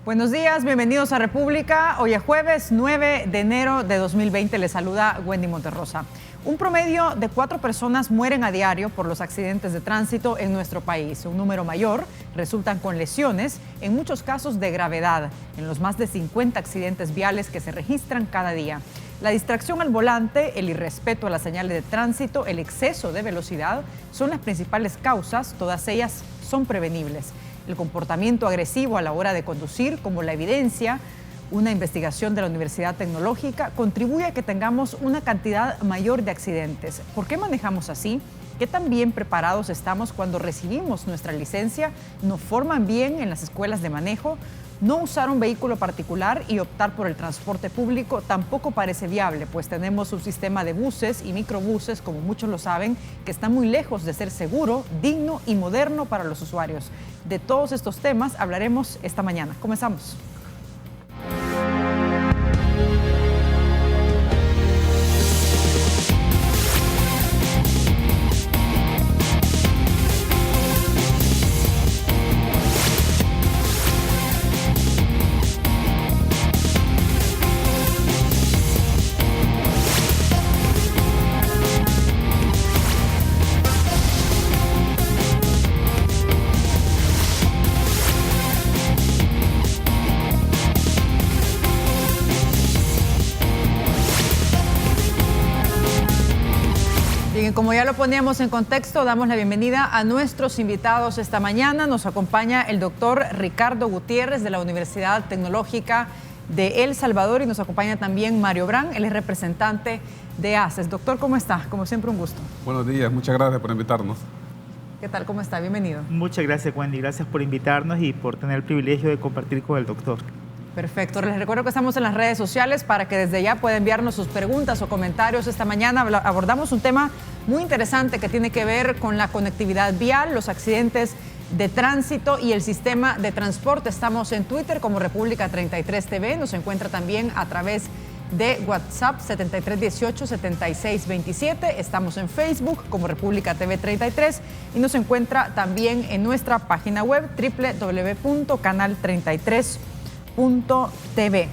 Buenos días, bienvenidos a República. Hoy es jueves 9 de enero de 2020. Les saluda Wendy Monterrosa. Un promedio de 4 personas mueren a diario por los accidentes de tránsito en nuestro país. Un número mayor resultan con lesiones, en muchos casos de gravedad, en los más de 50 accidentes viales que se registran cada día. La distracción al volante, el irrespeto a las señales de tránsito, el exceso de velocidad son las principales causas, todas ellas son prevenibles. El comportamiento agresivo a la hora de conducir, como la evidencia una investigación de la Universidad Tecnológica, contribuye a que tengamos una cantidad mayor de accidentes. ¿Por qué manejamos así? ¿Qué tan bien preparados estamos cuando recibimos nuestra licencia? ¿Nos forman bien en las escuelas de manejo? No usar un vehículo particular y optar por el transporte público tampoco parece viable, pues tenemos un sistema de buses y microbuses, como muchos lo saben, que está muy lejos de ser seguro, digno y moderno para los usuarios. De todos estos temas hablaremos esta mañana. Comenzamos. Como ya lo poníamos en contexto, damos la bienvenida a nuestros invitados esta mañana. Nos acompaña el doctor Ricardo Gutiérrez de la Universidad Tecnológica de El Salvador y nos acompaña también Mario Brand, él es representante de ACES. Doctor, ¿cómo está? Como siempre, un gusto. Buenos días, muchas gracias por invitarnos. ¿Qué tal? ¿Cómo está? Bienvenido. Muchas gracias, Wendy. Gracias por invitarnos y por tener el privilegio de compartir con el doctor. Perfecto. Les recuerdo que estamos en las redes sociales para que desde ya puedan enviarnos sus preguntas o comentarios. Esta mañana abordamos un tema muy interesante que tiene que ver con la conectividad vial, los accidentes de tránsito y el sistema de transporte. Estamos en Twitter como República 33 TV. Nos encuentra también a través de WhatsApp 7318-7627. Estamos en Facebook como República TV 33 y nos encuentra también en nuestra página web www.canal33.tv.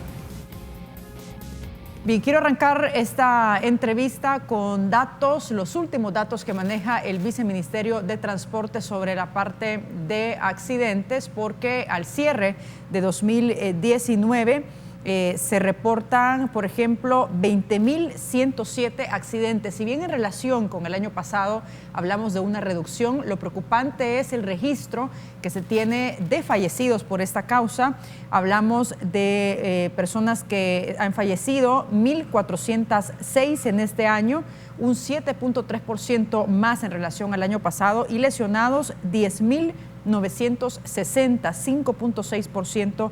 Bien, quiero arrancar esta entrevista con datos, los últimos datos que maneja el Viceministerio de Transporte sobre la parte de accidentes, porque al cierre de 2019 se reportan, por ejemplo, 20.107 accidentes. Si bien en relación con el año pasado hablamos de una reducción, lo preocupante es el registro que se tiene de fallecidos por esta causa. Hablamos de personas que han fallecido, 1.406 en este año, un 7.3% más en relación al año pasado, y lesionados 10.960, 5.6%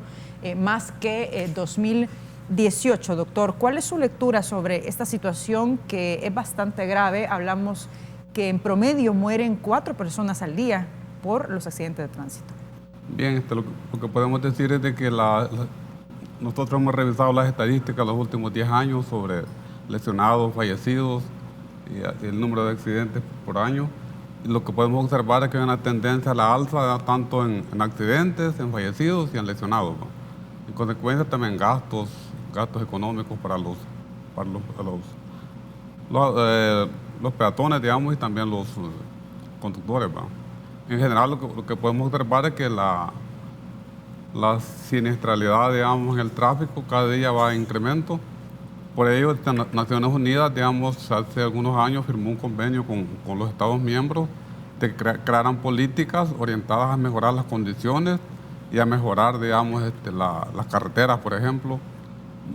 más que 2018. Doctor, ¿cuál es su lectura sobre esta situación que es bastante grave? Hablamos que en promedio mueren 4 personas al día por los accidentes de tránsito. Bien, lo que podemos decir es de que nosotros hemos revisado las estadísticas los últimos 10 años sobre lesionados, fallecidos y el número de accidentes por año. Y lo que podemos observar es que hay una tendencia a la alza tanto en accidentes, en fallecidos y en lesionados, ¿no? En consecuencia también gastos económicos para los peatones, digamos, y también los conductores, ¿no? En general lo que podemos observar es que la siniestralidad, digamos, en el tráfico cada día va en incremento. Por ello, Naciones Unidas, digamos, hace algunos años firmó un convenio con los Estados miembros de que crearan políticas orientadas a mejorar las condiciones y a mejorar, digamos, las carreteras, por ejemplo,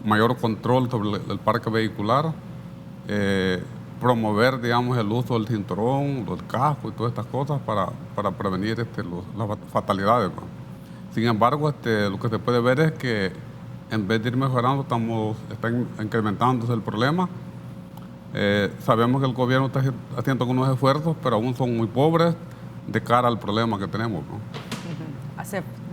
mayor control sobre el parque vehicular, promover, digamos, el uso del cinturón, los cascos y todas estas cosas para prevenir las fatalidades, ¿no? Sin embargo, lo que se puede ver es que en vez de ir mejorando, está incrementándose el problema. Sabemos que el gobierno está haciendo algunos esfuerzos, pero aún son muy pobres de cara al problema que tenemos, ¿no?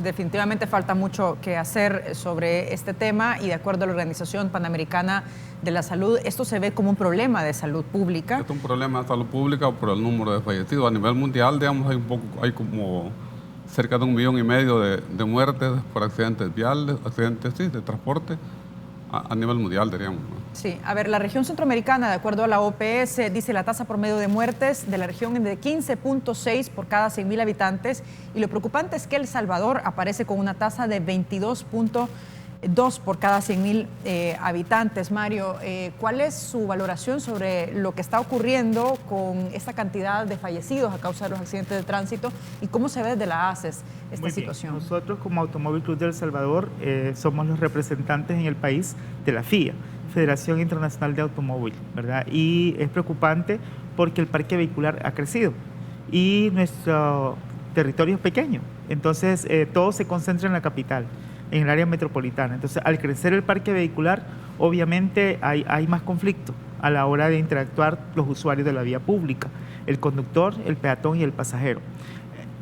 Definitivamente falta mucho que hacer sobre este tema y de acuerdo a la Organización Panamericana de la Salud, esto se ve como un problema de salud pública. Es un problema de salud pública por el número de fallecidos. A nivel mundial, digamos, hay como cerca de 1,5 millones de muertes por accidentes viales, accidentes de transporte a nivel mundial, diríamos, ¿no? Sí, a ver, la región centroamericana, de acuerdo a la OPS, dice la tasa promedio de muertes de la región es de 15.6 por cada 100.000 habitantes, y lo preocupante es que El Salvador aparece con una tasa de 22.2 por cada 100.000 habitantes. Mario, ¿cuál es su valoración sobre lo que está ocurriendo con esta cantidad de fallecidos a causa de los accidentes de tránsito y cómo se ve desde la ACES esta situación? Nosotros como Automóvil Club de El Salvador somos los representantes en el país de la FIA, Federación Internacional de Automóvil, ¿verdad? Y es preocupante porque el parque vehicular ha crecido y nuestro territorio es pequeño, entonces todo se concentra en la capital, en el área metropolitana. Entonces, al crecer el parque vehicular, obviamente hay más conflicto a la hora de interactuar los usuarios de la vía pública, el conductor, el peatón y el pasajero.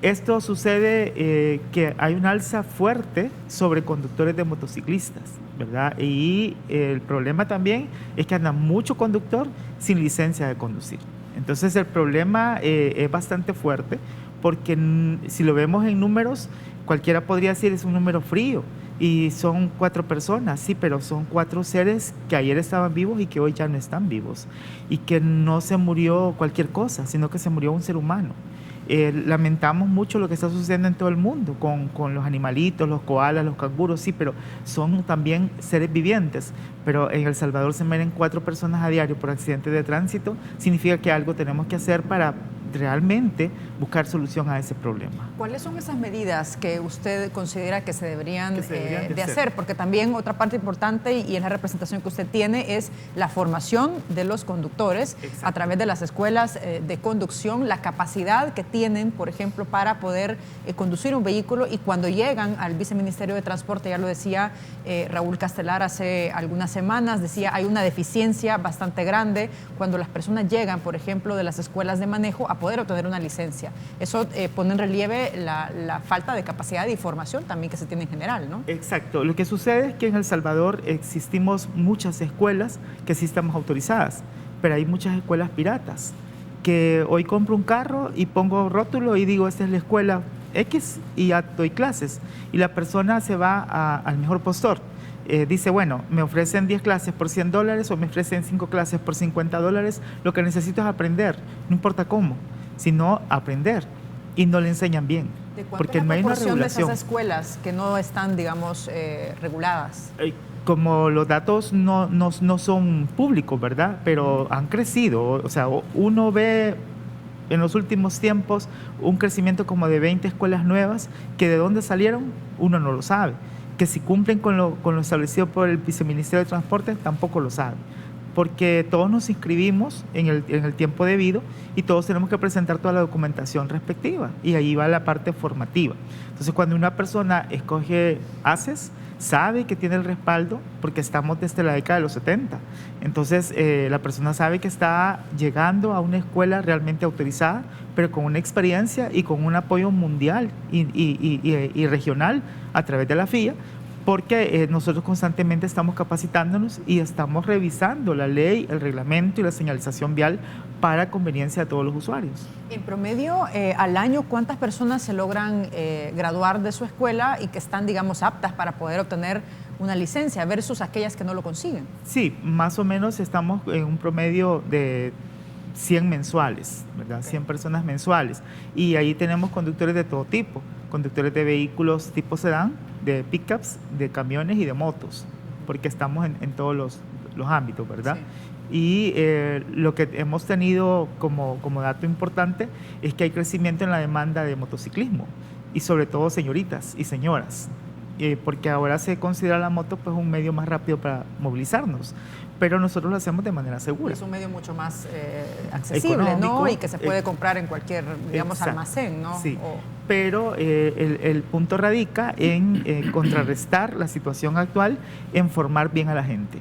Esto sucede que hay un alza fuerte sobre conductores de motociclistas, ¿verdad? Y el problema también es que anda mucho conductor sin licencia de conducir. Entonces, el problema es bastante fuerte porque si lo vemos en números, cualquiera podría decir es un número frío y son 4 personas, sí, pero son 4 seres que ayer estaban vivos y que hoy ya no están vivos, y que no se murió cualquier cosa, sino que se murió un ser humano. Lamentamos mucho lo que está sucediendo en todo el mundo con los animalitos, los koalas, los canguros, sí, pero son también seres vivientes. Pero en El Salvador se mueren 4 personas a diario por accidentes de tránsito, significa que algo tenemos que hacer para realmente buscar solución a ese problema. ¿Cuáles son esas medidas que usted considera que se deberían de hacer? hacer? Porque también otra parte importante, y es la representación que usted tiene, es la formación de los conductores. Exacto. A través de las escuelas de conducción, la capacidad que tienen, por ejemplo, para poder conducir un vehículo, y cuando llegan al Viceministerio de Transporte, ya lo decía Raúl Castelar hace algunas semanas, decía hay una deficiencia bastante grande cuando las personas llegan, por ejemplo, de las escuelas de manejo a poder obtener una licencia. Eso pone en relieve la falta de capacidad de información también que se tiene en general, ¿no? Exacto. Lo que sucede es que en El Salvador existimos muchas escuelas que sí estamos autorizadas, pero hay muchas escuelas piratas, que hoy compro un carro y pongo rótulo y digo, esta es la escuela X y ya doy clases, y la persona se va al mejor postor. Dice, bueno, me ofrecen 10 clases por $100 o me ofrecen 5 clases por $50, lo que necesito es aprender, no importa cómo, sino aprender, y no le enseñan bien. ¿De porque cuánto no hay una es la proporción regulación de esas escuelas que no están, digamos, reguladas? Como los datos no son públicos, ¿verdad? Pero han crecido, o sea, uno ve en los últimos tiempos un crecimiento como de 20 escuelas nuevas, que de dónde salieron uno no lo sabe, que si cumplen con lo establecido por el Viceministerio de Transporte tampoco lo sabe, porque todos nos inscribimos en el tiempo debido y todos tenemos que presentar toda la documentación respectiva, y ahí va la parte formativa. Entonces, cuando una persona escoge ACES, sabe que tiene el respaldo porque estamos desde la década de los 70. Entonces, la persona sabe que está llegando a una escuela realmente autorizada, pero con una experiencia y con un apoyo mundial y regional a través de la FIA, porque nosotros constantemente estamos capacitándonos y estamos revisando la ley, el reglamento y la señalización vial para conveniencia de todos los usuarios. En promedio, al año, ¿cuántas personas se logran graduar de su escuela y que están, digamos, aptas para poder obtener una licencia versus aquellas que no lo consiguen? Sí, más o menos estamos en un promedio de 100 mensuales, ¿verdad? Okay. 100 personas mensuales. Y ahí tenemos conductores de todo tipo, conductores de vehículos tipo sedán, de pickups, de camiones y de motos, porque estamos en todos los ámbitos, ¿verdad? Sí. Y lo que hemos tenido como dato importante es que hay crecimiento en la demanda de motociclismo, y sobre todo señoritas y señoras, porque ahora se considera la moto pues un medio más rápido para movilizarnos, pero nosotros lo hacemos de manera segura. Es un medio mucho más accesible, económico, ¿no? Y que se puede comprar en cualquier, digamos, exacto, almacén, ¿no? Sí, pero el punto radica en contrarrestar la situación actual, en formar bien a la gente.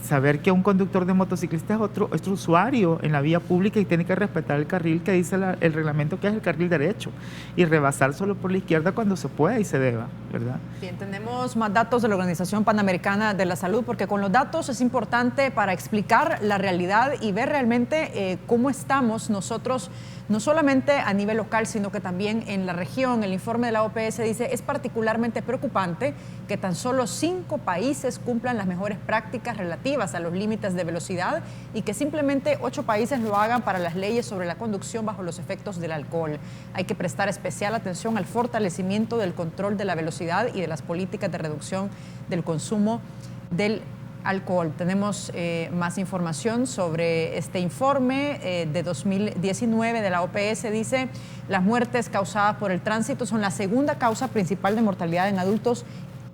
Saber que un conductor de motociclista es otro usuario en la vía pública y tiene que respetar el carril que dice el reglamento, que es el carril derecho, y rebasar solo por la izquierda cuando se pueda y se deba, ¿verdad? Bien, tenemos más datos de la Organización Panamericana de la Salud, porque con los datos es importante para explicar la realidad y ver realmente cómo estamos nosotros no solamente a nivel local, sino que también en la región. El informe de la OPS dice, es particularmente preocupante que tan solo 5 países cumplan las mejores prácticas relativas a los límites de velocidad y que simplemente 8 países lo hagan para las leyes sobre la conducción bajo los efectos del alcohol. Hay que prestar especial atención al fortalecimiento del control de la velocidad y de las políticas de reducción del consumo del alcohol. Tenemos más información sobre este informe de 2019 de la OPS. Dice, las muertes causadas por el tránsito son la segunda causa principal de mortalidad en adultos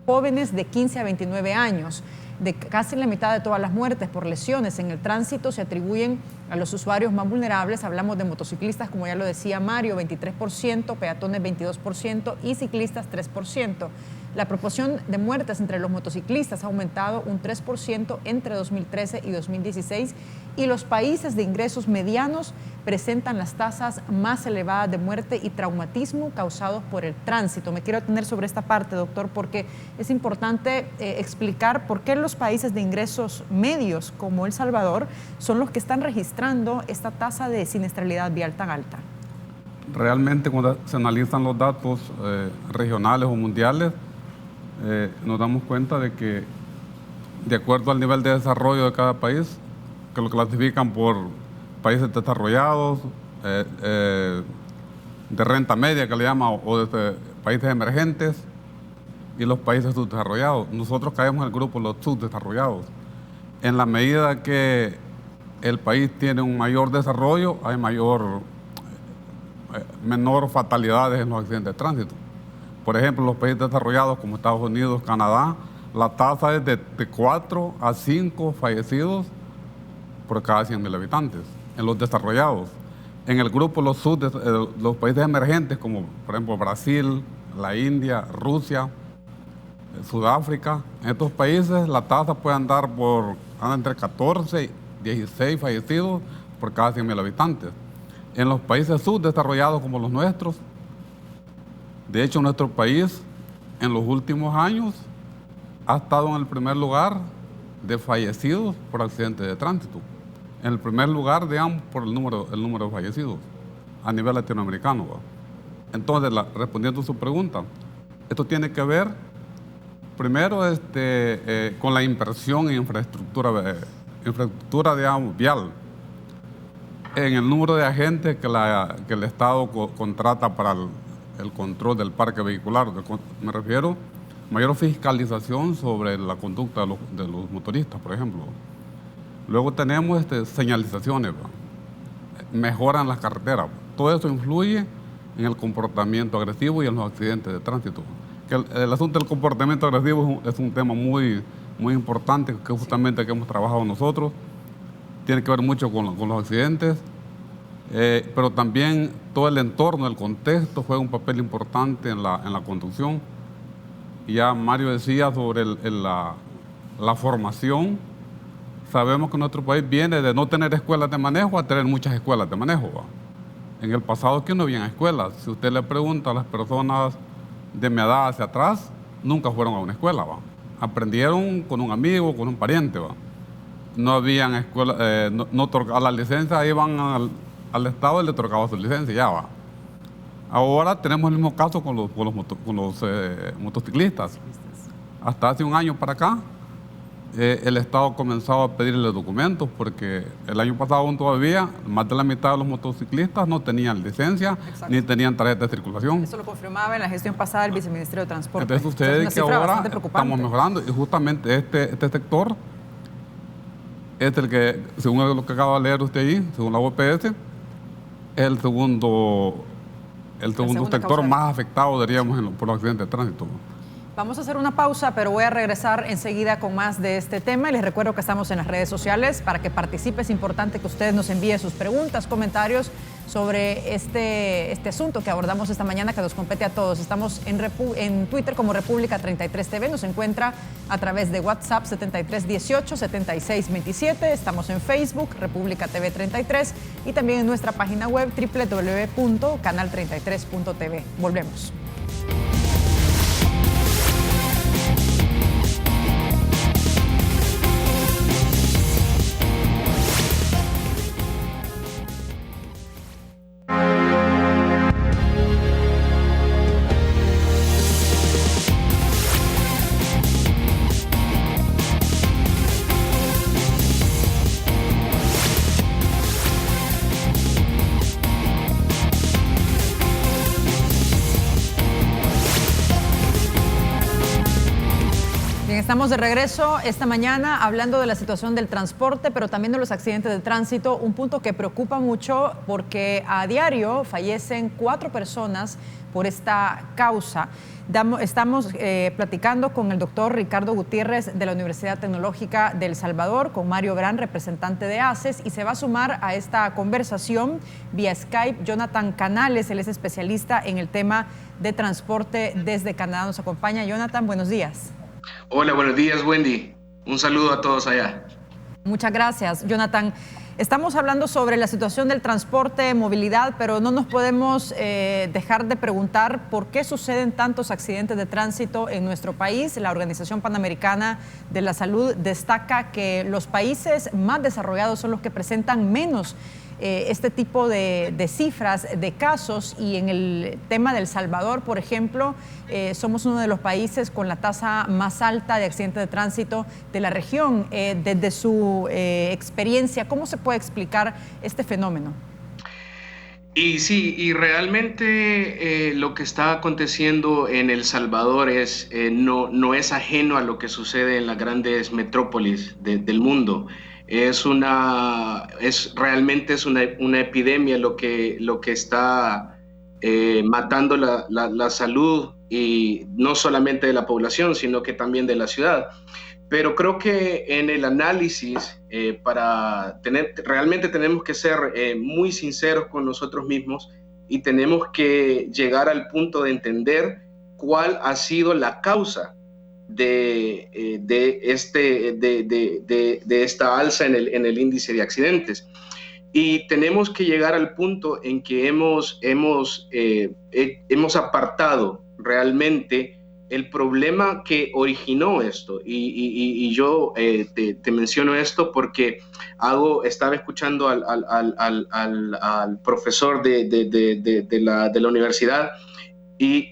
jóvenes de 15 a 29 años. De casi la mitad de todas las muertes por lesiones en el tránsito se atribuyen a los usuarios más vulnerables. Hablamos de motociclistas, como ya lo decía Mario, 23%, peatones 22% y ciclistas 3%. La proporción de muertes entre los motociclistas ha aumentado un 3% entre 2013 y 2016 y los países de ingresos medianos presentan las tasas más elevadas de muerte y traumatismo causados por el tránsito. Me quiero detener sobre esta parte, doctor, porque es importante explicar por qué los países de ingresos medios como El Salvador son los que están registrando esta tasa de siniestralidad vial tan alta. Realmente, cuando se analizan los datos regionales o mundiales, nos damos cuenta de que, de acuerdo al nivel de desarrollo de cada país, que lo clasifican por países desarrollados, de renta media que le llaman, o de países emergentes, y los países subdesarrollados. Nosotros caemos en el grupo de los subdesarrollados. En la medida que el país tiene un mayor desarrollo, hay menor fatalidades en los accidentes de tránsito. Por ejemplo, los países desarrollados como Estados Unidos, Canadá, la tasa es de 4 a 5 fallecidos por cada 100.000 habitantes. En los desarrollados, en el grupo los países emergentes como por ejemplo Brasil, la India, Rusia, Sudáfrica, en estos países la tasa puede andar entre 14 y 16 fallecidos por cada 100.000 habitantes. En los países subdesarrollados como los nuestros, de hecho, nuestro país en los últimos años ha estado en el primer lugar de fallecidos por accidentes de tránsito. En el primer lugar, digamos, por el número de fallecidos a nivel latinoamericano. Entonces, respondiendo a su pregunta, esto tiene que ver, primero, con la inversión en infraestructura, digamos, vial, en el número de agentes que el Estado contrata para el control del parque vehicular. Me refiero a mayor fiscalización sobre la conducta de los motoristas, por ejemplo. Luego tenemos señalizaciones, mejoran las carreteras. Todo eso influye en el comportamiento agresivo y en los accidentes de tránsito. Que el asunto del comportamiento agresivo es un tema muy, muy importante, que justamente que hemos trabajado nosotros. Tiene que ver mucho con los accidentes. Pero también todo el entorno, el contexto juega un papel importante en la conducción. Y ya Mario decía sobre la formación. Sabemos que nuestro país viene de no tener escuelas de manejo a tener muchas escuelas de manejo. En el pasado aquí no había escuelas. Si usted le pregunta a las personas de mi edad hacia atrás, nunca fueron a una escuela. Aprendieron con un amigo, con un pariente. No habían escuelas, a la licencia iban al Estado y le otorgaba su licencia, ya va. Ahora tenemos el mismo caso con los motociclistas. Hasta hace un año para acá, el Estado comenzó a pedirle documentos porque el año pasado aún todavía más de la mitad de los motociclistas no tenían licencia. Exacto. Ni tenían tarjeta de circulación. Eso lo confirmaba en la gestión pasada del Viceministerio de Transporte. Entonces sucede que ahora estamos mejorando y justamente este sector es el que, según lo que acaba de leer usted ahí, según la OPS, es el segundo sector más afectado, diríamos, por los accidentes de tránsito. Vamos a hacer una pausa, pero voy a regresar enseguida con más de este tema. Y les recuerdo que estamos en las redes sociales para que participe. Es importante que ustedes nos envíen sus preguntas, comentarios sobre este asunto que abordamos esta mañana, que nos compete a todos. Estamos en Twitter como República 33 TV. Nos encuentra a través de WhatsApp 7318-7627. Estamos en Facebook, República TV 33. Y también en nuestra página web www.canal33.tv. Volvemos. Bien, estamos de regreso esta mañana hablando de la situación del transporte, pero también de los accidentes de tránsito, un punto que preocupa mucho porque a diario fallecen 4 personas por esta causa. Estamos platicando con el doctor Ricardo Gutiérrez de la Universidad Tecnológica de El Salvador, con Mario Gran, representante de ACES, y se va a sumar a esta conversación vía Skype Jonathan Canales. Él es especialista en el tema de transporte desde Canadá. Nos acompaña. Jonathan, buenos días. Hola, buenos días, Wendy. Un saludo a todos allá. Muchas gracias, Jonathan. Estamos hablando sobre la situación del transporte, movilidad, pero no nos podemos dejar de preguntar por qué suceden tantos accidentes de tránsito en nuestro país. La Organización Panamericana de la Salud destaca que los países más desarrollados son los que presentan menos este tipo de cifras de casos, y en el tema de El Salvador, por ejemplo, somos uno de los países con la tasa más alta de accidentes de tránsito de la región. Desde su experiencia, ¿cómo se puede explicar este fenómeno? Y sí, y realmente lo que está aconteciendo en El Salvador no es ajeno a lo que sucede en las grandes metrópolis del mundo. Realmente es una epidemia lo que está matando la salud, y no solamente de la población, sino que también de la ciudad. Pero creo que en el análisis, realmente tenemos que ser muy sinceros con nosotros mismos, y tenemos que llegar al punto de entender cuál ha sido la causa de esta alza en el índice de accidentes. Y tenemos que llegar al punto en que hemos apartado realmente el problema que originó esto. Y yo te menciono esto porque estaba escuchando al profesor de la universidad, y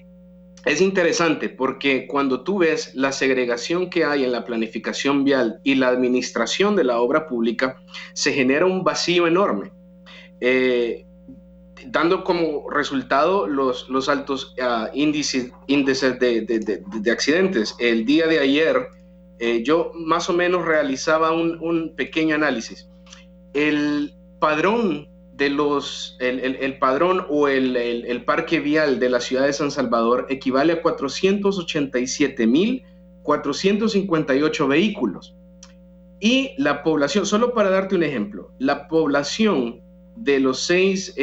es interesante porque cuando tú ves la segregación que hay en la planificación vial y la administración de la obra pública, se genera un vacío enorme, dando como resultado los altos índices de accidentes. El día de ayer yo más o menos realizaba un pequeño análisis. El padrón el padrón o el parque vial de la ciudad de San Salvador equivale a 487,458 vehículos. Y la población, solo para darte un ejemplo, la población de los seis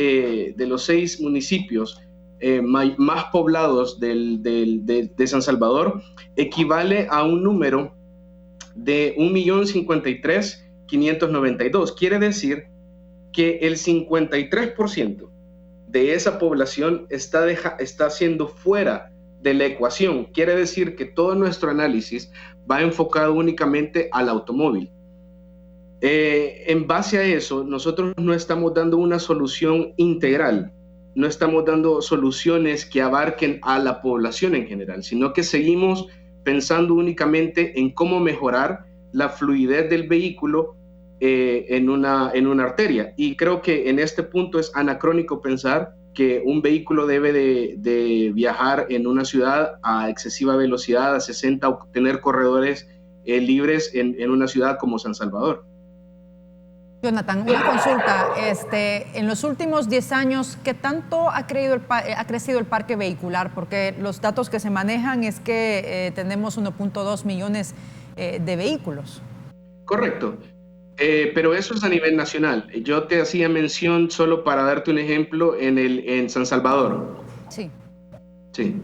municipios más poblados de San Salvador equivale a un número de 1,053,592. Quiere decir que el 53% de esa población está siendo fuera de la ecuación. Quiere decir que todo nuestro análisis va enfocado únicamente al automóvil. En base a eso, nosotros no estamos dando una solución integral, no estamos dando soluciones que abarquen a la población en general, sino que seguimos pensando únicamente en cómo mejorar la fluidez del vehículo en una arteria. Y creo que en este punto es anacrónico pensar que un vehículo debe de viajar en una ciudad a excesiva velocidad, a 60, o tener corredores libres en una ciudad como San Salvador. Jonathan, una consulta. En los últimos 10 años, ¿qué tanto ha crecido el parque vehicular? Porque los datos que se manejan es que tenemos 1.2 millones de vehículos. Correcto. Pero eso es a nivel nacional. Yo te hacía mención, solo para darte un ejemplo, en San Salvador. Sí. Sí.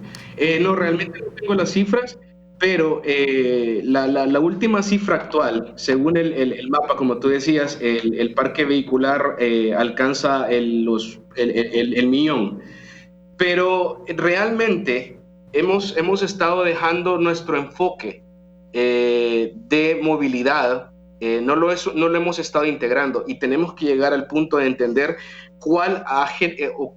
No, realmente no tengo las cifras, pero la última cifra actual, según el mapa, como tú decías, el parque vehicular alcanza el millón. Pero realmente hemos estado dejando nuestro enfoque de movilidad. No lo hemos estado integrando, y tenemos que llegar al punto de entender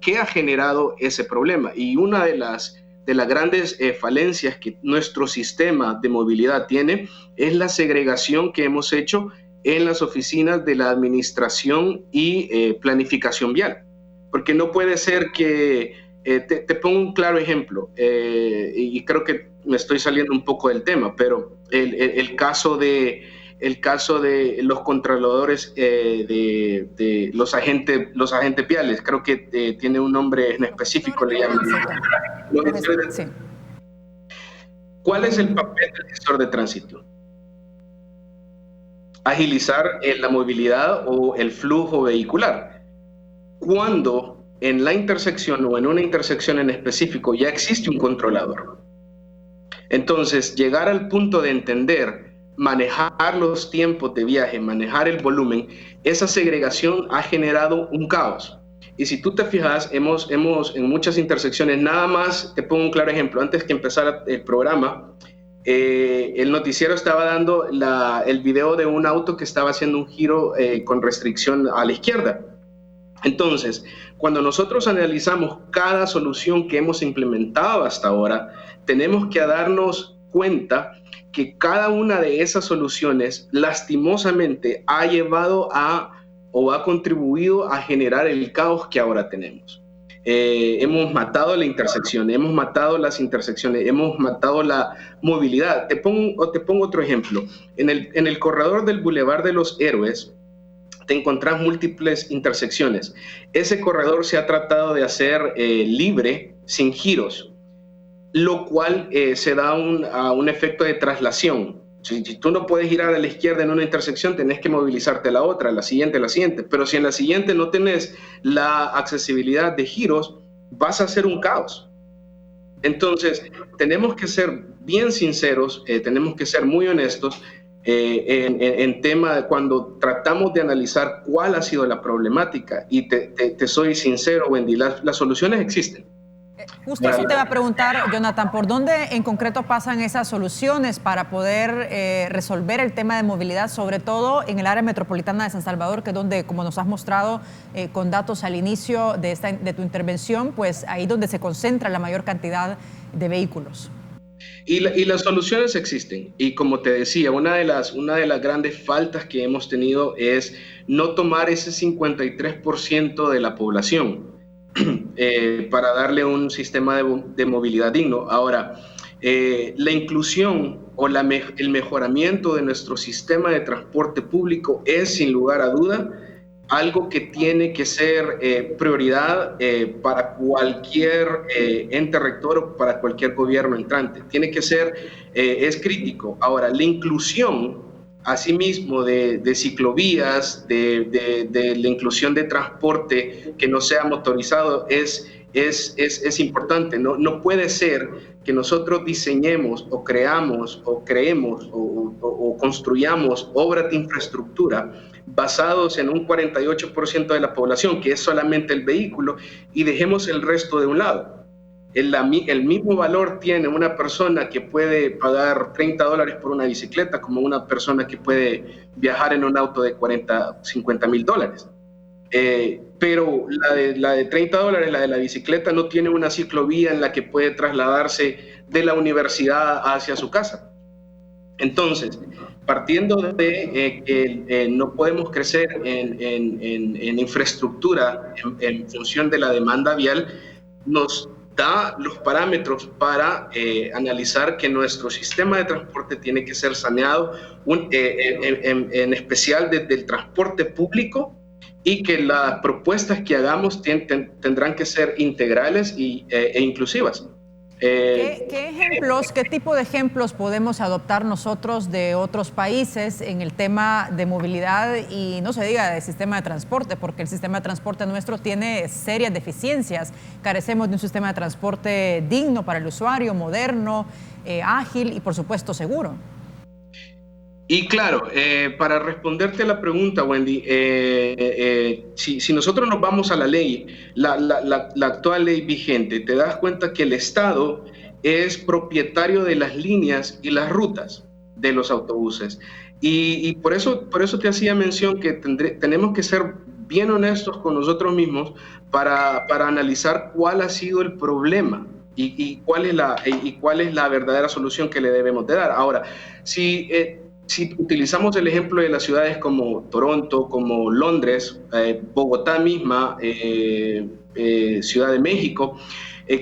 qué ha generado ese problema. Y una de las grandes falencias que nuestro sistema de movilidad tiene es la segregación que hemos hecho en las oficinas de la administración y planificación vial. Porque no puede ser que Te pongo un claro ejemplo, y creo que me estoy saliendo un poco del tema, pero el caso de los controladores, de los agentes viales, creo que tiene un nombre en específico, le llaman. Sí. ¿Cuál es el papel del gestor de tránsito? Agilizar la movilidad o el flujo vehicular. Cuando en la intersección o en una intersección en específico ya existe un controlador. Entonces, llegar al punto de entender, manejar los tiempos de viaje, manejar el volumen, esa segregación ha generado un caos. Y si tú te fijas, hemos en muchas intersecciones, nada más, te pongo un claro ejemplo, antes que empezara el programa, el noticiero estaba dando el video de un auto que estaba haciendo un giro con restricción a la izquierda. Entonces, cuando nosotros analizamos cada solución que hemos implementado hasta ahora, tenemos que darnos cuenta que cada una de esas soluciones lastimosamente ha llevado o ha contribuido a generar el caos que ahora tenemos. Hemos matado la intersección, hemos matado las intersecciones, hemos matado la movilidad. Te pongo otro ejemplo. En el corredor del Boulevard de los Héroes, te encontrás múltiples intersecciones. Ese corredor se ha tratado de hacer libre, sin giros, lo cual se da a un efecto de traslación. Si tú no puedes girar a la izquierda en una intersección, tenés que movilizarte a la otra, la siguiente. Pero si en la siguiente no tenés la accesibilidad de giros, vas a hacer un caos. Entonces, tenemos que ser bien sinceros, tenemos que ser muy honestos en tema de cuando tratamos de analizar cuál ha sido la problemática. Y te soy sincero, Wendy, las soluciones existen. Justo eso te va a preguntar, Jonathan, ¿por dónde en concreto pasan esas soluciones para poder resolver el tema de movilidad, sobre todo en el área metropolitana de San Salvador, que es donde, como nos has mostrado con datos al inicio de tu intervención, pues ahí donde se concentra la mayor cantidad de vehículos? Y las soluciones existen. Y como te decía, una de las grandes faltas que hemos tenido es no tomar ese 53% de la población para darle un sistema de movilidad digno. Ahora, la inclusión o el mejoramiento de nuestro sistema de transporte público es, sin lugar a duda, algo que tiene que ser prioridad para cualquier ente rector o para cualquier gobierno entrante. Tiene que ser, es crítico. Ahora, la inclusión, asimismo, de ciclovías, de la inclusión de transporte que no sea motorizado es importante. No puede ser que nosotros diseñemos o creemos o construyamos obras de infraestructura basados en un 48% de la población, que es solamente el vehículo, y dejemos el resto de un lado. El mismo valor tiene una persona que puede pagar $30 por una bicicleta como una persona que puede viajar en un auto de $50,000. Pero la de $30, la de la bicicleta, no tiene una ciclovía en la que puede trasladarse de la universidad hacia su casa. Entonces, partiendo de que no podemos crecer en infraestructura en función de la demanda vial, nos da los parámetros para analizar que nuestro sistema de transporte tiene que ser saneado, en especial desde el transporte público, y que las propuestas que hagamos tendrán que ser integrales e inclusivas. ¿Qué tipo de ejemplos podemos adoptar nosotros de otros países en el tema de movilidad y no se diga de sistema de transporte? Porque el sistema de transporte nuestro tiene serias deficiencias. Carecemos de un sistema de transporte digno para el usuario, moderno, ágil y, por supuesto, seguro. Y claro, para responderte a la pregunta, Wendy, si nosotros nos vamos a la ley, la actual ley vigente, te das cuenta que el Estado es propietario de las líneas y las rutas de los autobuses. Y por eso te hacía mención que tenemos que ser bien honestos con nosotros mismos para analizar cuál ha sido el problema y cuál es la verdadera solución que le debemos de dar. Ahora, si utilizamos el ejemplo de las ciudades como Toronto, como Londres, Bogotá misma, Ciudad de México.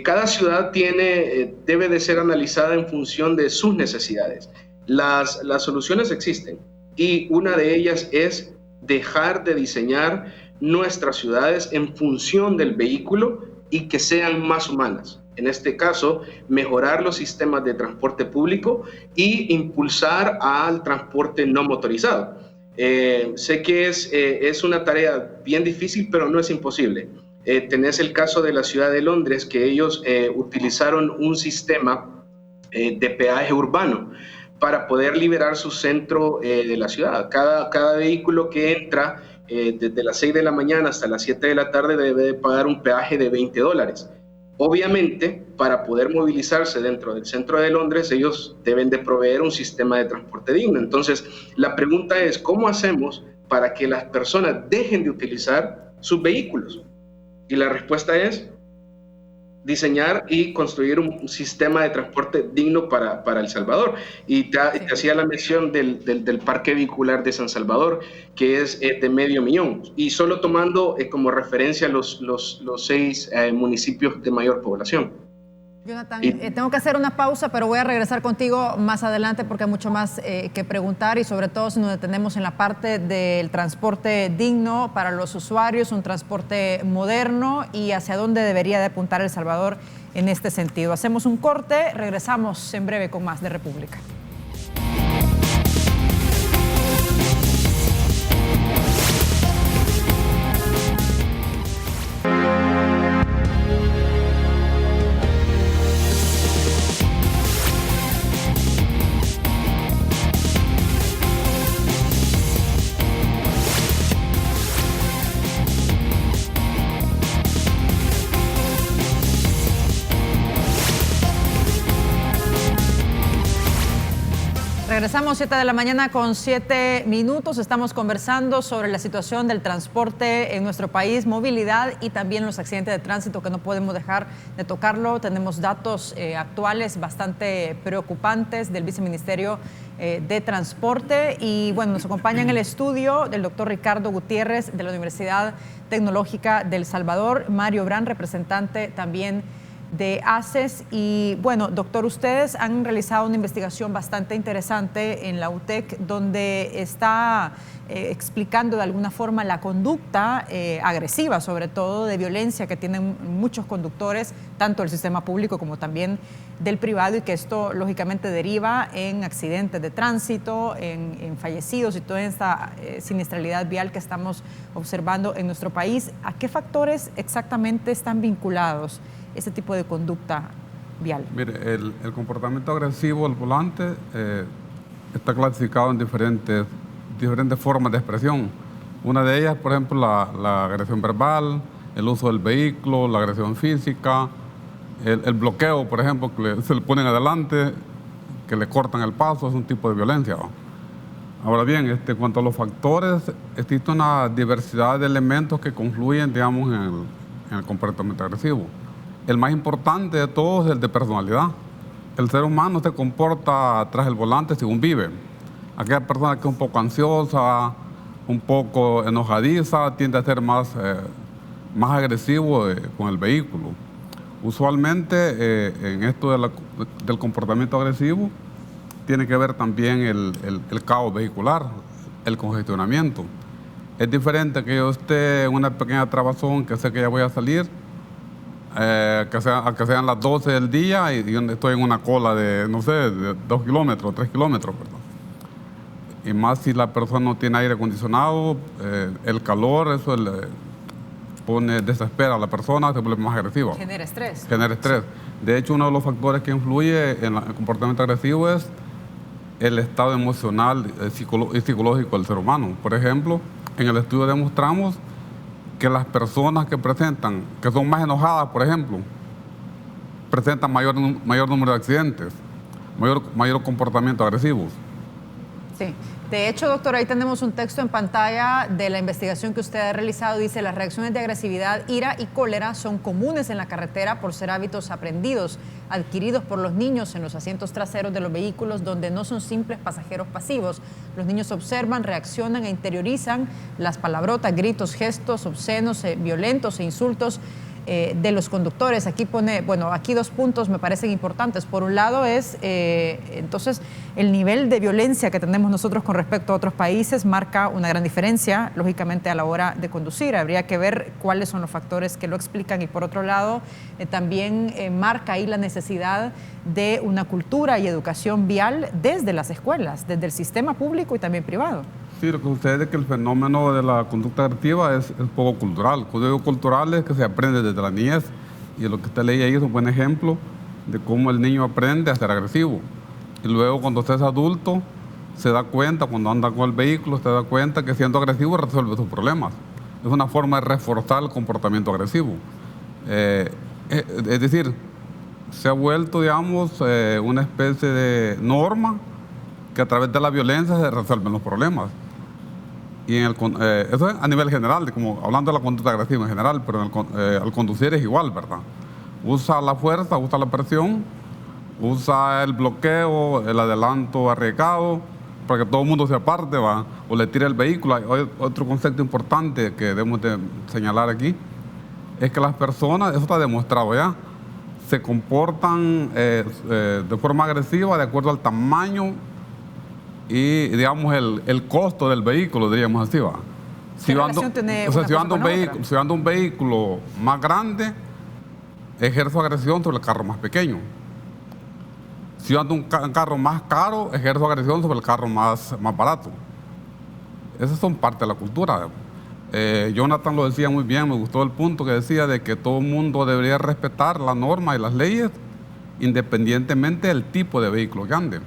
Cada ciudad debe de ser analizada en función de sus necesidades. Las soluciones existen y una de ellas es dejar de diseñar nuestras ciudades en función del vehículo y que sean más humanas. En este caso, mejorar los sistemas de transporte público y impulsar al transporte no motorizado. Sé que es una tarea bien difícil, pero no es imposible. Tenés el caso de la ciudad de Londres, que ellos utilizaron un sistema de peaje urbano para poder liberar su centro de la ciudad. Cada vehículo que entra desde las 6 de la mañana hasta las 7 de la tarde debe de pagar un peaje de $20. Obviamente, para poder movilizarse dentro del centro de Londres, ellos deben de proveer un sistema de transporte digno. Entonces, la pregunta es, ¿cómo hacemos para que las personas dejen de utilizar sus vehículos? Y la respuesta es diseñar y construir un sistema de transporte digno para El Salvador. Y te hacía la mención del parque vehicular de San Salvador, que es de $500,000, y solo tomando como referencia los 6 municipios de mayor población. Jonathan, tengo que hacer una pausa, pero voy a regresar contigo más adelante porque hay mucho más que preguntar, y sobre todo si nos detenemos en la parte del transporte digno para los usuarios, un transporte moderno, y hacia dónde debería de apuntar El Salvador en este sentido. Hacemos un corte, regresamos en breve con más de República. Regresamos 7 de la mañana con 7 minutos. Estamos conversando sobre la situación del transporte en nuestro país, movilidad y también los accidentes de tránsito, que no podemos dejar de tocarlo. Tenemos datos actuales bastante preocupantes del Viceministerio de Transporte. Y bueno, nos acompaña en el estudio el doctor Ricardo Gutiérrez de la Universidad Tecnológica de El Salvador, Mario Brand, representante también de ACES. Y bueno, doctor, ustedes han realizado una investigación bastante interesante en la UTEC, donde está explicando de alguna forma la conducta agresiva, sobre todo de violencia, que tienen muchos conductores, tanto del sistema público como también del privado, y que esto lógicamente deriva en accidentes de tránsito, en fallecidos y toda esta siniestralidad vial que estamos observando en nuestro país. ¿A qué factores exactamente están vinculados ese tipo de conducta vial? Mire, el comportamiento agresivo al volante está clasificado en diferentes formas de expresión. Una de ellas, por ejemplo, la agresión verbal, el uso del vehículo, la agresión física, el bloqueo, por ejemplo, que se le ponen adelante, que le cortan el paso, es un tipo de violencia, ¿no? Ahora bien, en cuanto a los factores, existe una diversidad de elementos que confluyen, digamos, en el comportamiento agresivo. El más importante de todos es el de personalidad. El ser humano se comporta tras el volante según vive. Aquella persona que es un poco ansiosa, un poco enojadiza, tiende a ser más agresivo con el vehículo. Usualmente en esto del comportamiento agresivo tiene que ver también el caos vehicular, el congestionamiento. Es diferente que yo esté en una pequeña trabazón, que sé que ya voy a salir, que sean las 12 del día y yo estoy en una cola de, no sé, de 2 kilómetros, 3 kilómetros, perdón. Y más si la persona no tiene aire acondicionado, el calor, eso desespera a la persona, se vuelve más agresiva. Genera estrés. Genera estrés. De hecho, uno de los factores que influye en el comportamiento agresivo es el estado emocional y psicológico del ser humano. Por ejemplo, en el estudio demostramos que las personas que son más enojadas, por ejemplo, presentan mayor número de accidentes, mayor comportamiento agresivo. Sí. De hecho, doctor, ahí tenemos un texto en pantalla de la investigación que usted ha realizado. Dice: las reacciones de agresividad, ira y cólera son comunes en la carretera por ser hábitos aprendidos, adquiridos por los niños en los asientos traseros de los vehículos, donde no son simples pasajeros pasivos. Los niños observan, reaccionan e interiorizan las palabrotas, gritos, gestos obscenos, violentos e insultos de los conductores. Aquí pone, bueno, aquí 2 puntos me parecen importantes. Por un lado es, entonces, el nivel de violencia que tenemos nosotros con respecto a otros países marca una gran diferencia, lógicamente, a la hora de conducir. Habría que ver cuáles son los factores que lo explican. Y por otro lado, también marca ahí la necesidad de una cultura y educación vial desde las escuelas, desde el sistema público y también privado. Sí, lo que sucede es que el fenómeno de la conducta agresiva es poco cultural. Cuando digo cultural es que se aprende desde la niñez, y lo que usted leía ahí es un buen ejemplo de cómo el niño aprende a ser agresivo. Y luego cuando usted es adulto, se da cuenta, cuando anda con el vehículo, se da cuenta que siendo agresivo resuelve sus problemas. Es una forma de reforzar el comportamiento agresivo. Es decir, se ha vuelto, digamos, una especie de norma que a través de la violencia se resuelven los problemas. Y eso es a nivel general, como hablando de la conducta agresiva en general, pero al conducir es igual, ¿verdad? Usa la fuerza, usa la presión, usa el bloqueo, el adelanto arriesgado, para que todo el mundo se aparte, ¿va? O le tire el vehículo. Hay otro concepto importante que debemos de señalar aquí, es que las personas, eso está demostrado ya, se comportan de forma agresiva de acuerdo al tamaño y, digamos, el costo del vehículo, diríamos así, ¿va? Si yo ando un vehículo más grande, ejerzo agresión sobre el carro más pequeño. Si yo ando un carro más caro, ejerzo agresión sobre el carro más barato. Esas son parte de la cultura. Jonathan lo decía muy bien, me gustó el punto que decía de que todo el mundo debería respetar las normas y las leyes independientemente del tipo de vehículo que ande.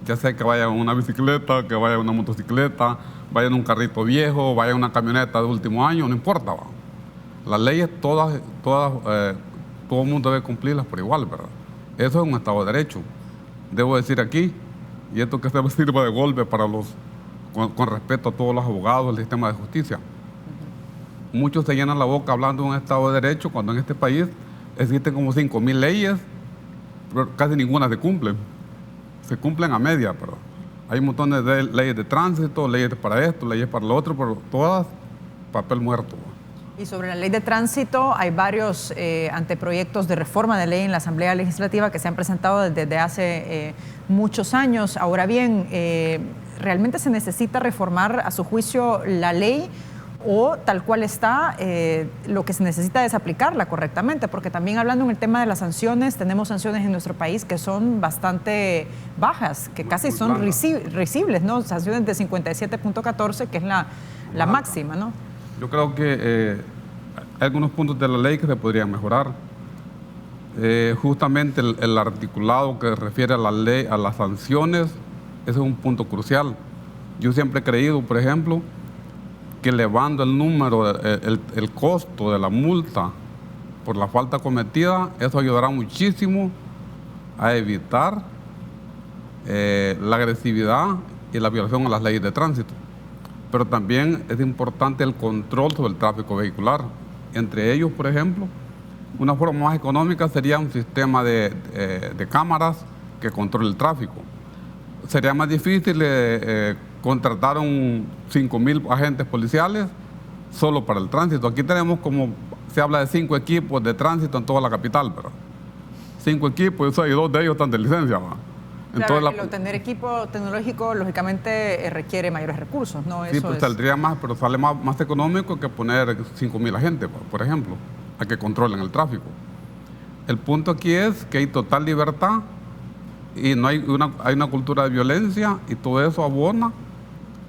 Ya sea que vaya en una bicicleta, que vaya en una motocicleta, vaya en un carrito viejo, vaya en una camioneta de último año, no importa, ¿va? Las leyes todo el mundo debe cumplirlas por igual, ¿verdad? Eso es un Estado de Derecho. Debo decir aquí, y esto que se sirva de golpe para con respeto a todos los abogados del sistema de justicia. Muchos se llenan la boca hablando de un Estado de Derecho cuando en este país existen como 5.000 leyes, pero casi ninguna se cumple. Se cumplen a media, pero hay un montón de leyes de tránsito, leyes para esto, leyes para lo otro, pero todas papel muerto. Y sobre la ley de tránsito, hay varios anteproyectos de reforma de ley en la Asamblea Legislativa que se han presentado desde hace muchos años. Ahora bien, ¿realmente se necesita reformar a su juicio la ley o tal cual está, lo que se necesita es aplicarla correctamente? Porque también hablando en el tema de las sanciones, tenemos sanciones en nuestro país que son bastante bajas, que casi son risibles, ¿no? Sanciones de 57.14, que es la máxima, ¿no? Yo creo que hay algunos puntos de la ley que se podrían mejorar. Justamente el articulado que refiere a la ley, a las sanciones, ese es un punto crucial. Yo siempre he creído, por ejemplo, que elevando el número, el costo de la multa por la falta cometida, eso ayudará muchísimo a evitar la agresividad y la violación a las leyes de tránsito. Pero también es importante el control sobre el tráfico vehicular. Entre ellos, por ejemplo, una forma más económica sería un sistema de cámaras que controle el tráfico. Sería más difícil contratar 5.000 agentes policiales solo para el tránsito. Aquí tenemos como, se habla de 5 equipos de tránsito en toda la capital, ¿verdad? 5 equipos, y 2 de ellos están de licencia, ¿verdad? Claro, tener equipo tecnológico lógicamente requiere mayores recursos, ¿no? Sí, pues saldría más, pero sale más económico que poner 5.000 agentes, por ejemplo, a que controlen el tráfico. El punto aquí es que hay total libertad y no hay una cultura de violencia, y todo eso abona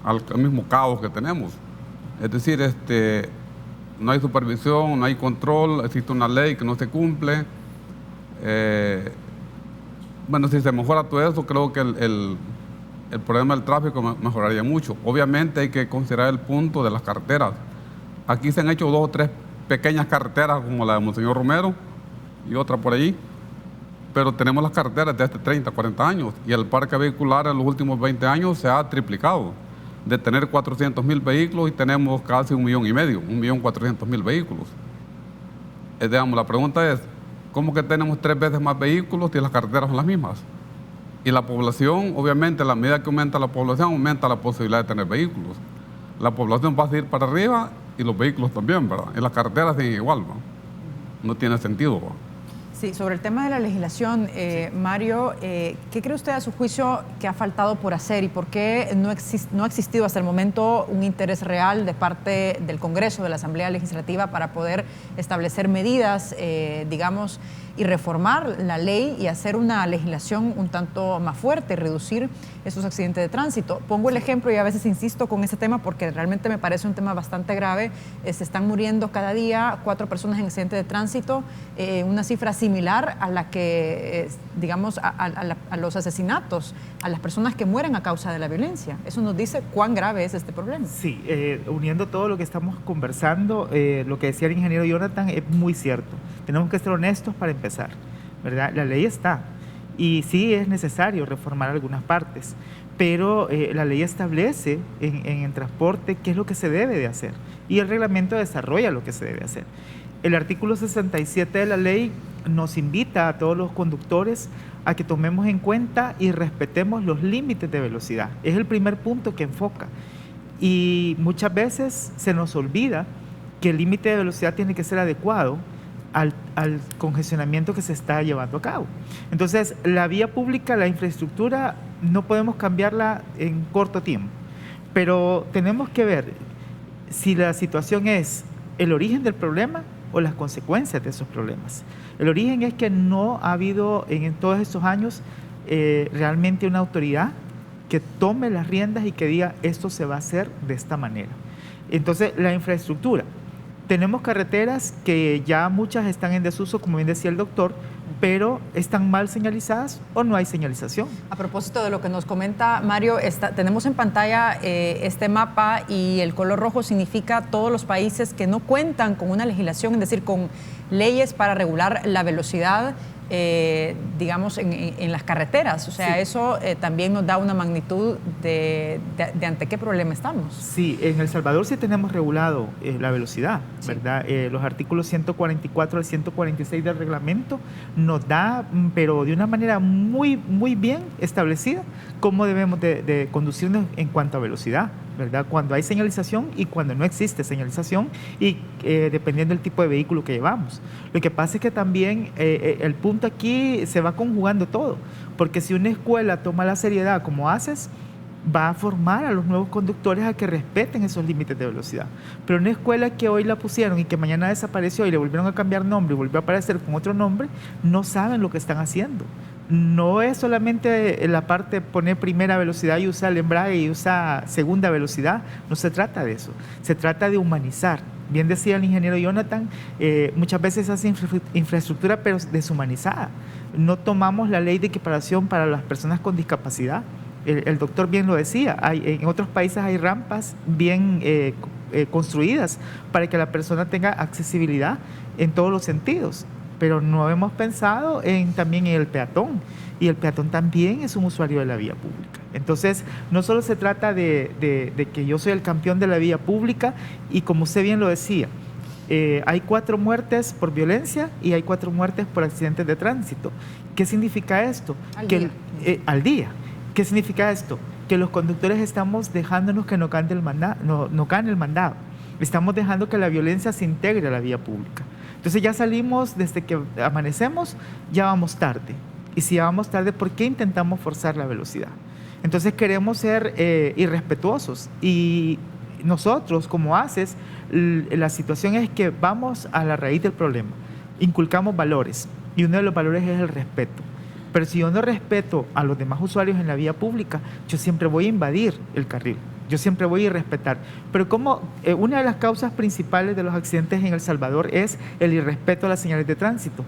al mismo caos que tenemos. Es decir, no hay supervisión, no hay control, existe una ley que no se cumple. Bueno, si se mejora todo eso, creo que el problema del tráfico mejoraría mucho. Obviamente hay que considerar el punto de las carreteras. Aquí se han hecho 2 o 3 pequeñas carreteras como la de Monseñor Romero y otra por allí, pero tenemos las carreteras de hace 30, 40 años y el parque vehicular en los últimos 20 años se ha triplicado. De tener 400.000 vehículos y tenemos casi 1,5 millones, 1.400.000 vehículos. Digamos, la pregunta es, ¿cómo que tenemos 3 veces más vehículos si las carreteras son las mismas? Y la población, obviamente, a la medida que aumenta la población, aumenta la posibilidad de tener vehículos. La población va a seguir para arriba y los vehículos también, ¿verdad? Y las carreteras siguen igual, ¿no? no tiene sentido. Sí, sobre el tema de la legislación, Mario, ¿qué cree usted a su juicio que ha faltado por hacer y por qué no ha existido hasta el momento un interés real de parte del Congreso, de la Asamblea Legislativa, para poder establecer medidas, digamos, y reformar la ley y hacer una legislación un tanto más fuerte, reducir esos accidentes de tránsito? Pongo el ejemplo y a veces insisto con ese tema porque realmente me parece un tema bastante grave. Se están muriendo cada día 4 personas en accidentes de tránsito, una cifra similar a la que, digamos, a los asesinatos, a las personas que mueren a causa de la violencia. Eso nos dice cuán grave es este problema. Sí, uniendo todo lo que estamos conversando, lo que decía el ingeniero Jonathan es muy cierto. Tenemos que ser honestos para empezar, ¿verdad? La ley está y sí es necesario reformar algunas partes, pero la ley establece en transporte qué es lo que se debe de hacer y el reglamento desarrolla lo que se debe hacer. El artículo 67 de la ley nos invita a todos los conductores a que tomemos en cuenta y respetemos los límites de velocidad. Es el primer punto que enfoca y muchas veces se nos olvida que el límite de velocidad tiene que ser adecuado al congestionamiento que se está llevando a cabo. Entonces, la vía pública, la infraestructura, no podemos cambiarla en corto tiempo, pero tenemos que ver si la situación es el origen del problema o las consecuencias de esos problemas. El origen es que no ha habido en todos estos años realmente una autoridad que tome las riendas y que diga esto se va a hacer de esta manera. Entonces, la infraestructura. Tenemos carreteras que ya muchas están en desuso, como bien decía el doctor, pero están mal señalizadas o no hay señalización. A propósito de lo que nos comenta Mario, tenemos en pantalla este mapa y el color rojo significa todos los países que no cuentan con una legislación, es decir, con leyes para regular la velocidad, digamos, en las carreteras. O sea, sí. Eso también nos da una magnitud de ante qué problema estamos. Sí, en El Salvador sí tenemos regulado la velocidad, sí. ¿Verdad? Los artículos 144 al 146 del reglamento nos da, pero de una manera muy, muy bien establecida, cómo debemos de conducirnos en cuanto a velocidad, ¿verdad? Cuando hay señalización y cuando no existe señalización y dependiendo del tipo de vehículo que llevamos. Lo que pasa es que también el punto aquí se va conjugando todo, porque si una escuela toma la seriedad como haces, va a formar a los nuevos conductores a que respeten esos límites de velocidad. Pero una escuela que hoy la pusieron y que mañana desapareció y le volvieron a cambiar nombre y volvió a aparecer con otro nombre, no saben lo que están haciendo. No es solamente la parte de poner primera velocidad y usar el embrague y usar segunda velocidad, no se trata de eso, se trata de humanizar. Bien decía el ingeniero Jonathan, muchas veces hace infraestructura pero deshumanizada. No tomamos la ley de equiparación para las personas con discapacidad. El doctor bien lo decía, en otros países hay rampas bien construidas para que la persona tenga accesibilidad en todos los sentidos. Pero no hemos pensado también en el peatón, y el peatón también es un usuario de la vía pública. Entonces, no solo se trata de que yo soy el campeón de la vía pública, y como usted bien lo decía, hay 4 muertes por violencia y hay 4 muertes por accidentes de tránsito. ¿Qué significa esto? Al día. ¿Qué significa esto? Que los conductores estamos dejándonos que no gane el mandado. Estamos dejando que la violencia se integre a la vía pública. Entonces ya salimos, desde que amanecemos, ya vamos tarde. Y si ya vamos tarde, ¿por qué intentamos forzar la velocidad? Entonces queremos ser irrespetuosos. Y nosotros, como ACES, la situación es que vamos a la raíz del problema. Inculcamos valores. Y uno de los valores es el respeto. Pero si yo no respeto a los demás usuarios en la vía pública, yo siempre voy a invadir el carril. Yo siempre voy a irrespetar. Pero como una de las causas principales de los accidentes en El Salvador es el irrespeto a las señales de tránsito.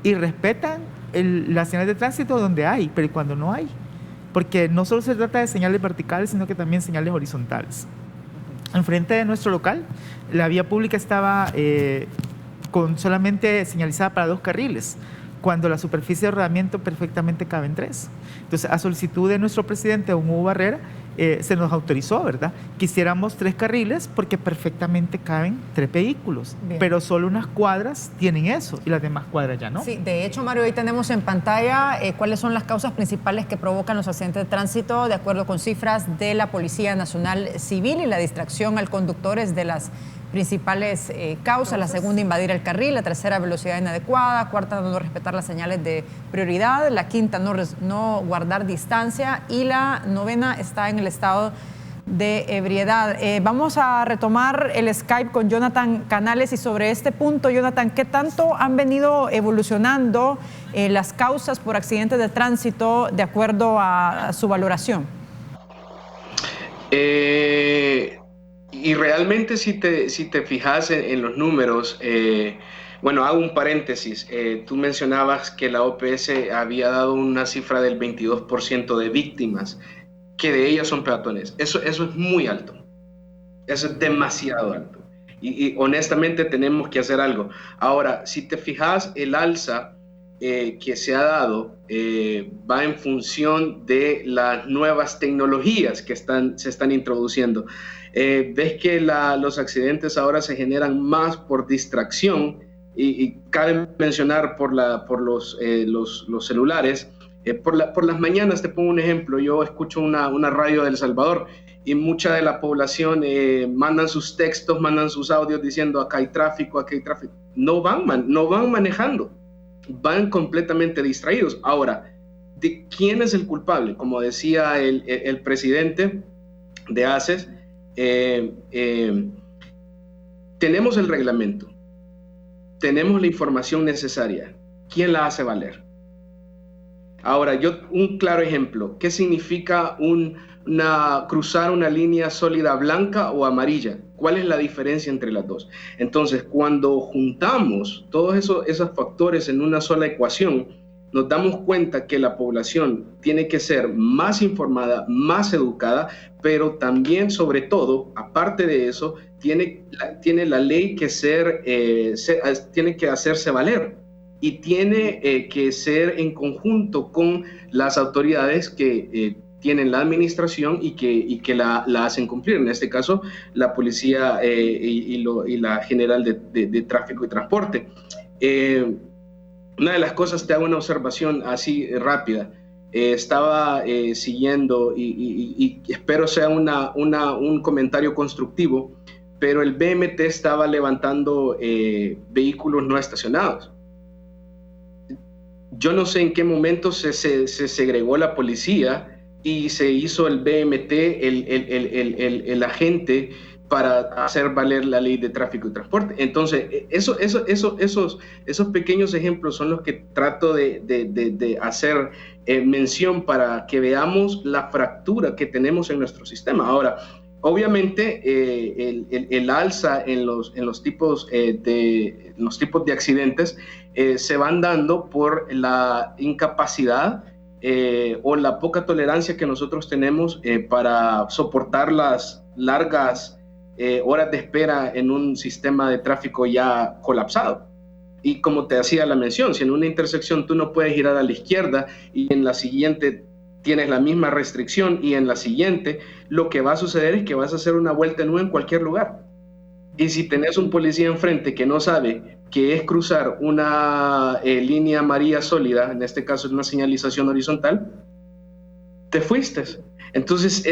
Y respetan las señales de tránsito donde hay, pero cuando no hay. Porque no solo se trata de señales verticales, sino que también señales horizontales. Enfrente de nuestro local, la vía pública estaba solamente señalizada para 2 carriles, cuando la superficie de rodamiento perfectamente cabe en 3. Entonces, a solicitud de nuestro presidente, don Hugo Barrera, se nos autorizó, ¿verdad? Quisiéramos 3 carriles porque perfectamente caben 3 vehículos. Bien. Pero solo unas cuadras tienen eso y las demás cuadras ya no. Sí, de hecho, Mario, hoy tenemos en pantalla cuáles son las causas principales que provocan los accidentes de tránsito, de acuerdo con cifras de la Policía Nacional Civil, y la distracción al conductor es de las principales causas. La segunda, invadir el carril. La tercera, velocidad inadecuada. Cuarta, no respetar las señales de prioridad. La quinta, no guardar distancia. Y la novena está en el estado de ebriedad. Vamos a retomar el Skype con Jonathan Canales, y sobre este punto, Jonathan, ¿qué tanto han venido evolucionando las causas por accidentes de tránsito de acuerdo a su valoración? Y realmente si te fijas en los números, bueno, hago un paréntesis. Tú mencionabas que la OPS había dado una cifra del 22% de víctimas, que de ellas son peatones. Eso es muy alto. Eso es demasiado alto. Y honestamente tenemos que hacer algo. Ahora, si te fijas, el alza que se ha dado va en función de las nuevas tecnologías que se están introduciendo. Ves que los accidentes ahora se generan más por distracción, y cabe mencionar por los celulares. Por las mañanas, te pongo un ejemplo, yo escucho una radio de El Salvador, y mucha de la población mandan sus textos, mandan sus audios diciendo acá hay tráfico, acá hay tráfico. No van manejando, van completamente distraídos. Ahora, ¿de quién es el culpable? Como decía el presidente de ACES, tenemos el reglamento, tenemos la información necesaria. ¿Quién la hace valer? Ahora, un claro ejemplo. ¿Qué significa cruzar una línea sólida blanca o amarilla? ¿Cuál es la diferencia entre las dos? Entonces, cuando juntamos todos esos factores en una sola ecuación, nos damos cuenta que la población tiene que ser más informada, más educada, pero también, sobre todo, aparte de eso, tiene la ley que tiene que hacerse valer. Y tiene que ser en conjunto con las autoridades que tienen la administración y que la hacen cumplir. En este caso, la policía y la general de tráfico y transporte. Una de las cosas, te hago una observación así rápida. Estaba siguiendo, y espero sea un comentario constructivo, pero el BMT estaba levantando vehículos no estacionados. Yo no sé en qué momento se segregó la policía y se hizo el BMT el agente para hacer valer la ley de tráfico y transporte. Entonces, esos pequeños ejemplos son los que trato de hacer mención para que veamos la fractura que tenemos en nuestro sistema. Ahora, obviamente, el alza en los tipos de accidentes se van dando por la incapacidad o la poca tolerancia que nosotros tenemos para soportar las largas horas de espera en un sistema de tráfico ya colapsado. Y como te hacía la mención, si en una intersección tú no puedes girar a la izquierda y en la siguiente tienes la misma restricción y en la siguiente, lo que va a suceder es que vas a hacer una vuelta en U en cualquier lugar. Y si tenés un policía enfrente que no sabe que es cruzar una línea amarilla sólida, en este caso es una señalización horizontal, te fuiste. Entonces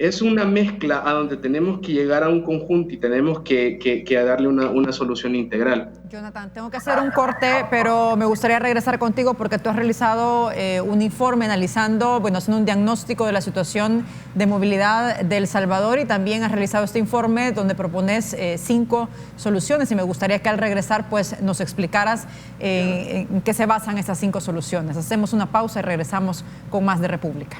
es una mezcla a donde tenemos que llegar a un conjunto y tenemos que darle una solución integral. Jonathan, tengo que hacer un corte, pero me gustaría regresar contigo porque tú has realizado un informe analizando, haciendo un diagnóstico de la situación de movilidad de El Salvador, y también has realizado este informe donde propones 5 soluciones, y me gustaría que al regresar pues nos explicaras en qué se basan estas 5 soluciones. Hacemos una pausa y regresamos con más de República.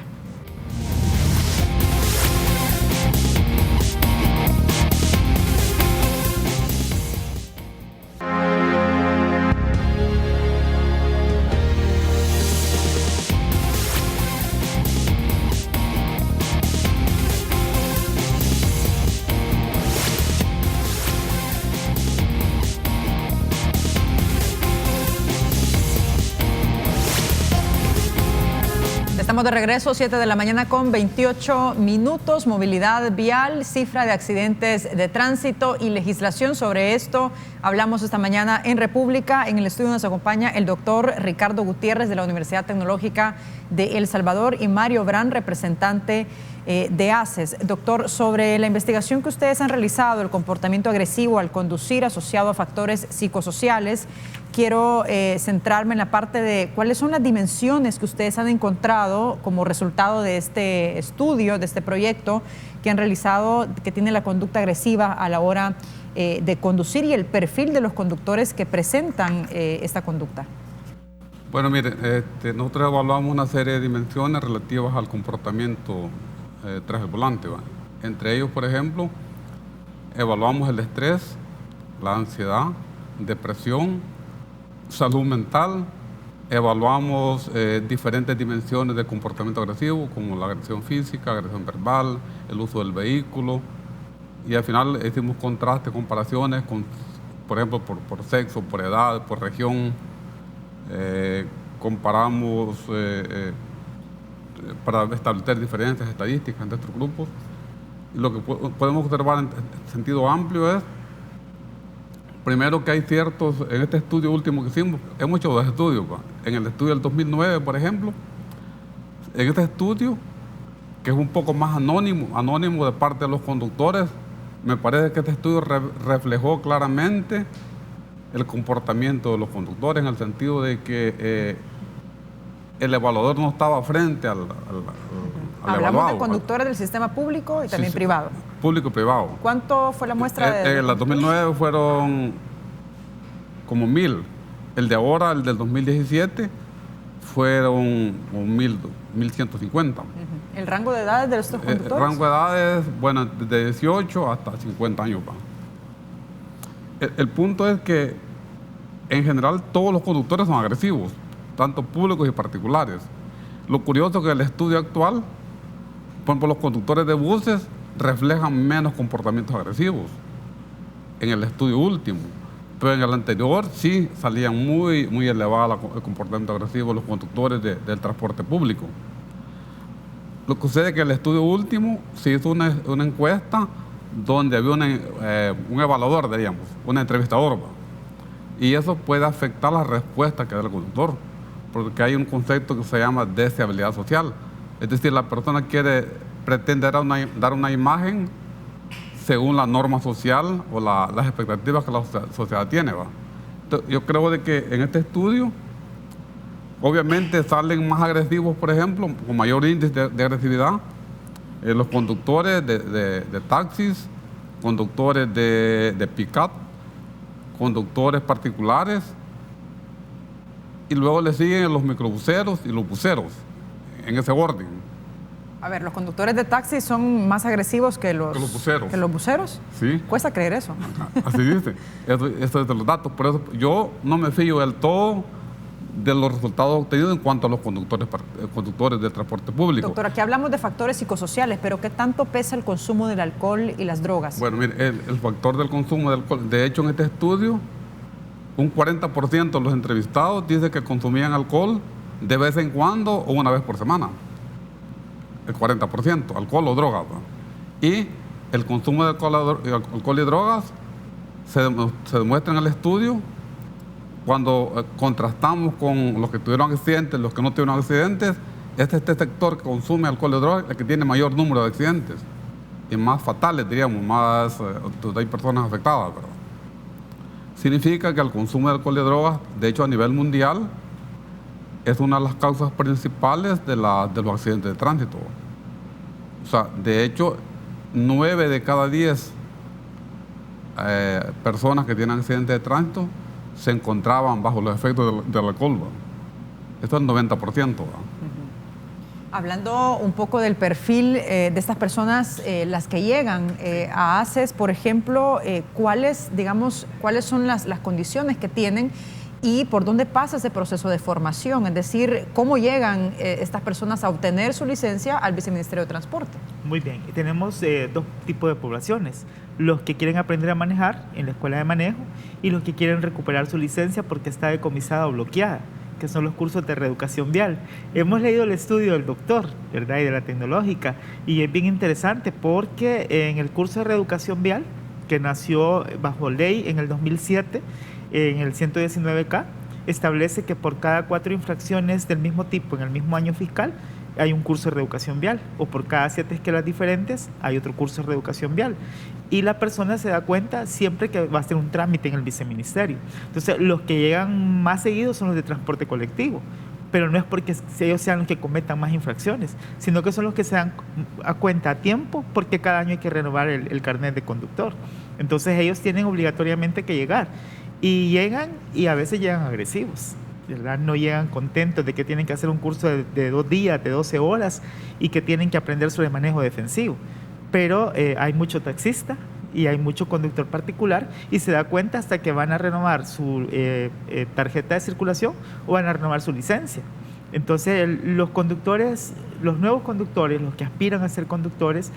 Estamos Estamos de regreso, 7 de la mañana con 28 minutos. Movilidad vial, cifra de accidentes de tránsito y legislación. Sobre esto hablamos esta mañana en República. En el estudio nos acompaña el doctor Ricardo Gutiérrez de la Universidad Tecnológica de El Salvador y Mario Brand, representante de ACES. Doctor, sobre la investigación que ustedes han realizado, el comportamiento agresivo al conducir asociado a factores psicosociales, quiero centrarme en la parte de cuáles son las dimensiones que ustedes han encontrado como resultado de este estudio, de este proyecto que han realizado, que tiene la conducta agresiva a la hora de conducir y el perfil de los conductores que presentan esta conducta. Bueno, mire, nosotros evaluamos una serie de dimensiones relativas al comportamiento tras el volante, ¿va? Entre ellos, por ejemplo, evaluamos el estrés, la ansiedad, depresión, salud mental, evaluamos diferentes dimensiones de comportamiento agresivo, como la agresión física, agresión verbal, el uso del vehículo, y al final hicimos contrastes, comparaciones, por ejemplo, por sexo, por edad, por región. Comparamos para establecer diferencias estadísticas entre estos grupos. Y lo que podemos observar en sentido amplio es, primero, que hay ciertos, en este estudio último que hicimos, hemos hecho dos estudios, ¿va? En el estudio del 2009, por ejemplo, en este estudio, que es un poco más anónimo de parte de los conductores, me parece que este estudio reflejó claramente el comportamiento de los conductores, en el sentido de que el evaluador no estaba frente al Hablamos evaluado, de conductores del sistema público y también privado. Público y privado. ¿Cuánto fue la muestra de...? En el 2009 fueron como 1,000. El de ahora, el del 2017, fueron 1,150. ¿El rango de edades de estos conductores? El rango de edades, bueno, de 18 hasta 50 años. El punto es que, en general, todos los conductores son agresivos, tanto públicos y particulares. Lo curioso es que el estudio actual, por ejemplo, los conductores de buses reflejan menos comportamientos agresivos en el estudio último, pero en el anterior sí salían muy elevado el comportamiento agresivo de los conductores del transporte público. Lo que sucede es que en el estudio último se hizo una encuesta donde había un evaluador, diríamos, un entrevistador, y eso puede afectar la respuesta que da el conductor, porque hay un concepto que se llama deseabilidad social. Es decir, la persona pretende dar una imagen según la norma social o las expectativas que la sociedad tiene, ¿va? Entonces, yo creo de que en este estudio, obviamente salen más agresivos, por ejemplo, con mayor índice de agresividad, los conductores de taxis, conductores de pick-up, conductores particulares, y luego le siguen los microbuseros y los buseros, en ese orden. A ver, ¿los conductores de taxi son más agresivos que los buseros? ¿Que los buseros? Sí. Cuesta creer eso. Así dice. Eso es de los datos. Por eso yo no me fío del todo de los resultados obtenidos en cuanto a los conductores del transporte público. Doctor, aquí hablamos de factores psicosociales, pero ¿qué tanto pesa el consumo del alcohol y las drogas? Bueno, mire, el factor del consumo del alcohol, de hecho en este estudio, un 40% de los entrevistados dice que consumían alcohol de vez en cuando o una vez por semana. El 40%, alcohol o drogas, ¿no? Y el consumo de alcohol y drogas se demuestra en el estudio cuando contrastamos con los que tuvieron accidentes, los que no tuvieron accidentes. Este sector que consume alcohol y drogas es el que tiene mayor número de accidentes y más fatales, diríamos, más hay personas afectadas, ¿verdad? Significa que el consumo de alcohol y drogas, de hecho a nivel mundial, es una de las causas principales de los accidentes de tránsito. O sea, de hecho, 9 de cada 10 personas que tienen accidentes de tránsito se encontraban bajo los efectos del alcohol, ¿va? Esto es el 90%. ¿va? Hablando un poco del perfil de estas personas, las que llegan a ACES, por ejemplo, ¿cuáles son las condiciones que tienen y por dónde pasa ese proceso de formación? Es decir, ¿cómo llegan estas personas a obtener su licencia al Viceministerio de Transporte? Muy bien, tenemos dos tipos de poblaciones: los que quieren aprender a manejar en la escuela de manejo y los que quieren recuperar su licencia porque está decomisada o bloqueada. que son los cursos de reeducación vial. Hemos leído el estudio del doctor, ¿verdad? Y de la tecnológica, y es bien interesante porque en el curso de reeducación vial, que nació bajo ley en el 2007, en el 119K, establece que por cada 4 infracciones del mismo tipo en el mismo año fiscal hay un curso de reeducación vial, o por cada 7 esquelas diferentes hay otro curso de reeducación vial. Y la persona se da cuenta siempre que va a hacer un trámite en el viceministerio. Entonces, los que llegan más seguidos son los de transporte colectivo, pero no es porque ellos sean los que cometan más infracciones, sino que son los que se dan a cuenta a tiempo, porque cada año hay que renovar el carnet de conductor. Entonces, ellos tienen obligatoriamente que llegar, y llegan, y a veces llegan agresivos, ¿verdad? No llegan contentos de que tienen que hacer un curso de 2 días, de 12 horas, y que tienen que aprender sobre manejo defensivo. Pero hay mucho taxista y hay mucho conductor particular, y se da cuenta hasta que van a renovar su tarjeta de circulación o van a renovar su licencia. Entonces, los conductores, los nuevos conductores, los que aspiran a ser conductores,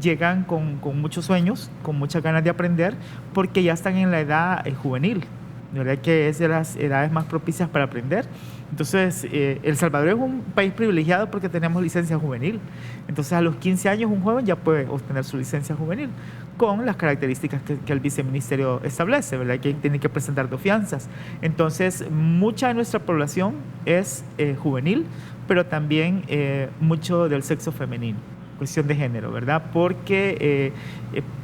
llegan con muchos sueños, con muchas ganas de aprender, porque ya están en la edad juvenil, ¿verdad? Que es de las edades más propicias para aprender. Entonces, El Salvador es un país privilegiado porque tenemos licencia juvenil. Entonces, a los 15 años un joven ya puede obtener su licencia juvenil con las características que el viceministerio establece, ¿verdad? Que tiene que presentar 2 fianzas. Entonces, mucha de nuestra población es juvenil, pero también mucho del sexo femenino, cuestión de género, ¿verdad? Porque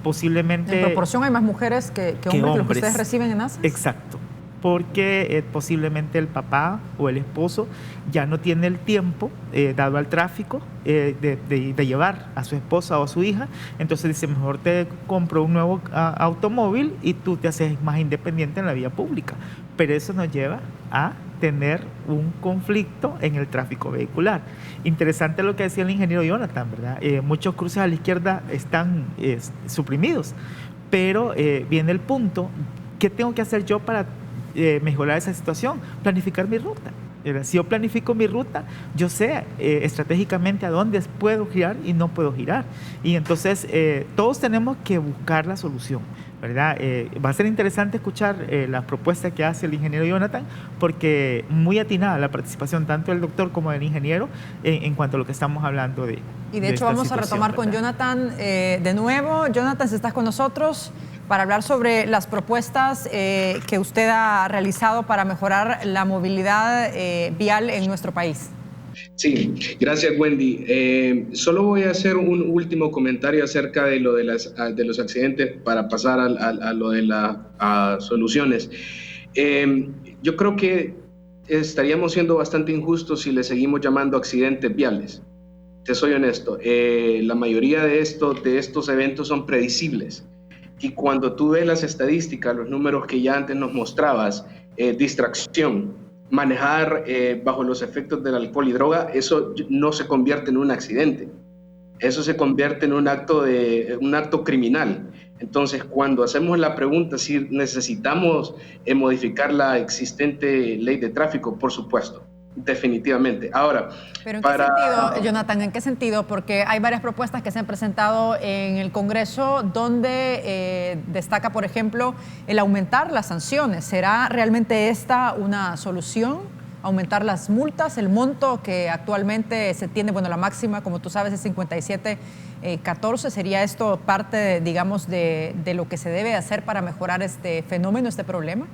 posiblemente... En proporción hay más mujeres que hombres, los que ustedes reciben en ASAS. Exacto, porque posiblemente el papá o el esposo ya no tiene el tiempo, dado al tráfico, de llevar a su esposa o a su hija. Entonces dice, mejor te compro un nuevo automóvil y tú te haces más independiente en la vía pública. Pero eso nos lleva a tener un conflicto en el tráfico vehicular. Interesante lo que decía el ingeniero Jonathan, ¿verdad? Muchos cruces a la izquierda están suprimidos, pero viene el punto, ¿qué tengo que hacer yo para mejorar esa situación? Planificar mi ruta. Si yo planifico mi ruta, yo sé estratégicamente a dónde puedo girar y no puedo girar. Y entonces todos tenemos que buscar la solución, ¿verdad? Va a ser interesante escuchar las propuestas que hace el ingeniero Jonathan, porque muy atinada la participación tanto del doctor como del ingeniero en cuanto a lo que estamos hablando de. Y de hecho vamos a retomar, ¿verdad?, con Jonathan de nuevo. Jonathan, si estás con nosotros para hablar sobre las propuestas que usted ha realizado para mejorar la movilidad vial en nuestro país. Sí, gracias, Wendy. Solo voy a hacer un último comentario acerca de lo de los accidentes para pasar a lo de las soluciones. Yo creo que estaríamos siendo bastante injustos si le seguimos llamando accidentes viales. Te soy honesto, la mayoría de estos eventos son predecibles. Y cuando tú ves las estadísticas, los números que ya antes nos mostrabas, distracción, manejar bajo los efectos del alcohol y droga, eso no se convierte en un accidente. Eso se convierte en un acto criminal. Entonces, cuando hacemos la pregunta si necesitamos modificar la existente ley de tráfico, por supuesto, definitivamente. Ahora, ¿pero en qué sentido, Jonathan? ¿En qué sentido? Porque hay varias propuestas que se han presentado en el Congreso donde destaca, por ejemplo, el aumentar las sanciones. ¿Será realmente esta una solución? Aumentar las multas, el monto que actualmente se tiene, bueno, la máxima, como tú sabes, es 57.14. ¿Sería esto parte, digamos, de lo que se debe hacer para mejorar este fenómeno, este problema?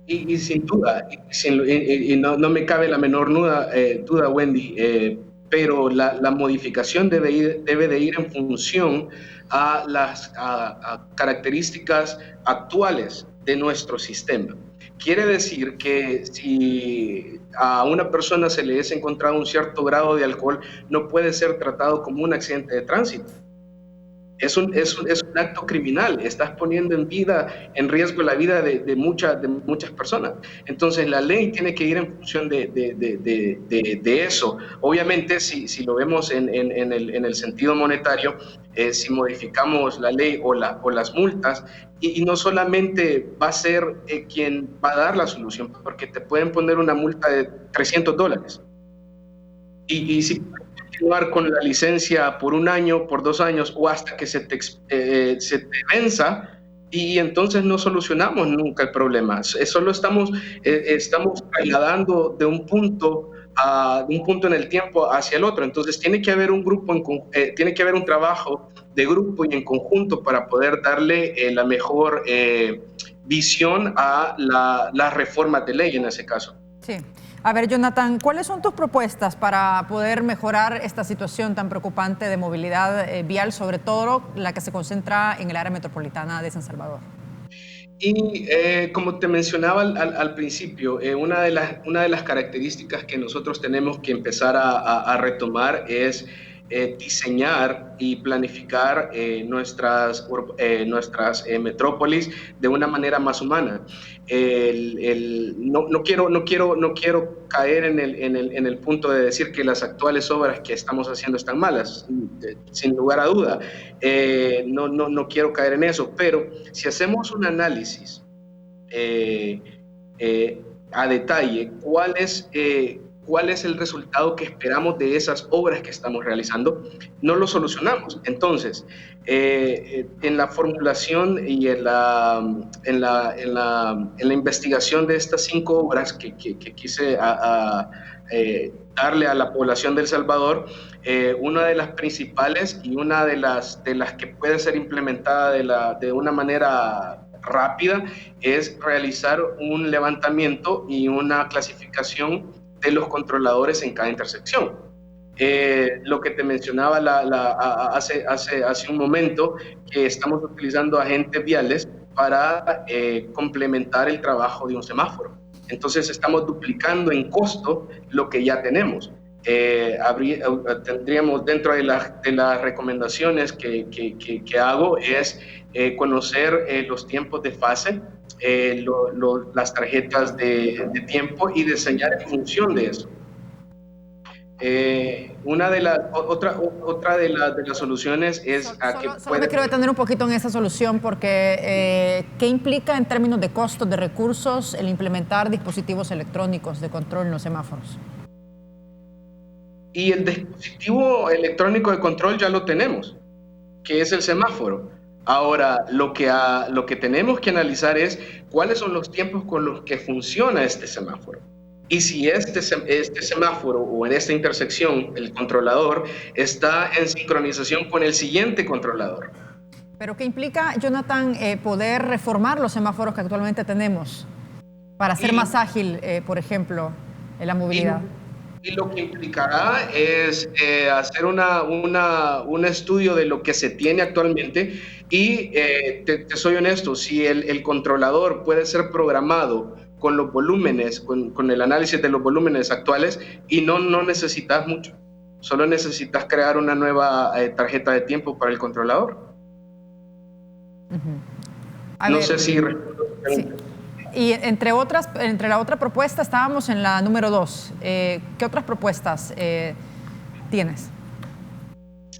Y sin duda, no me cabe la menor duda, Wendy, pero la modificación debe de ir en función a las características actuales de nuestro sistema. Quiere decir que si a una persona se le es encontrado un cierto grado de alcohol, no puede ser tratado como un accidente de tránsito. Es un acto criminal, estás poniendo en riesgo la vida de muchas personas. Entonces la ley tiene que ir en función de eso. Obviamente, si lo vemos en el sentido monetario, si modificamos la ley o las multas, y no solamente va a ser quien va a dar la solución, porque te pueden poner una multa de $300. Y si continuar con la licencia por 1 año, por 2 años o hasta que se te venza, y entonces no solucionamos nunca el problema. Solo estamos trasladando de un punto en el tiempo hacia el otro. Entonces tiene que haber tiene que haber un trabajo de grupo y en conjunto para poder darle la mejor visión a las reformas de ley en ese caso. Sí. A ver, Jonathan, ¿cuáles son tus propuestas para poder mejorar esta situación tan preocupante de movilidad vial, sobre todo la que se concentra en el área metropolitana de San Salvador? Y como te mencionaba al principio, una de las características que nosotros tenemos que empezar a retomar es diseñar y planificar nuestras metrópolis de una manera más humana. No quiero caer en el punto de decir que las actuales obras que estamos haciendo están malas, sin lugar a duda. No quiero caer en eso, pero si hacemos un análisis a detalle, ¿cuál es el resultado que esperamos de esas obras que estamos realizando? No lo solucionamos. Entonces, en la formulación y en la investigación de estas 5 obras que quise darle a la población de El Salvador, una de las principales y una de las que puede ser implementada de una manera rápida es realizar un levantamiento y una clasificación de los controladores en cada intersección. Lo que te mencionaba hace un momento, que estamos utilizando agentes viales para complementar el trabajo de un semáforo. Entonces estamos duplicando en costo lo que ya tenemos. Tendríamos dentro de las recomendaciones que hago es conocer los tiempos de fase, las tarjetas de tiempo y diseñar en función de eso. Otra de las soluciones es solo me quiero detener un poquito en esa solución porque ¿qué implica en términos de costos de recursos el implementar dispositivos electrónicos de control en los semáforos? Y el dispositivo electrónico de control ya lo tenemos, que es el semáforo. Ahora, lo que tenemos que analizar es cuáles son los tiempos con los que funciona este semáforo. Y si este semáforo o en esta intersección el controlador está en sincronización con el siguiente controlador. ¿Pero qué implica, Jonathan, poder reformar los semáforos que actualmente tenemos para hacer más ágil, por ejemplo, la movilidad? Y lo que implicará es hacer un estudio de lo que se tiene actualmente y te soy honesto, si el controlador puede ser programado con los volúmenes, con el análisis de los volúmenes actuales y no necesitas mucho, solo necesitas crear una nueva tarjeta de tiempo para el controlador. No sé si... Sí. Y entre la otra propuesta estábamos en la número 2. ¿Qué otras propuestas tienes?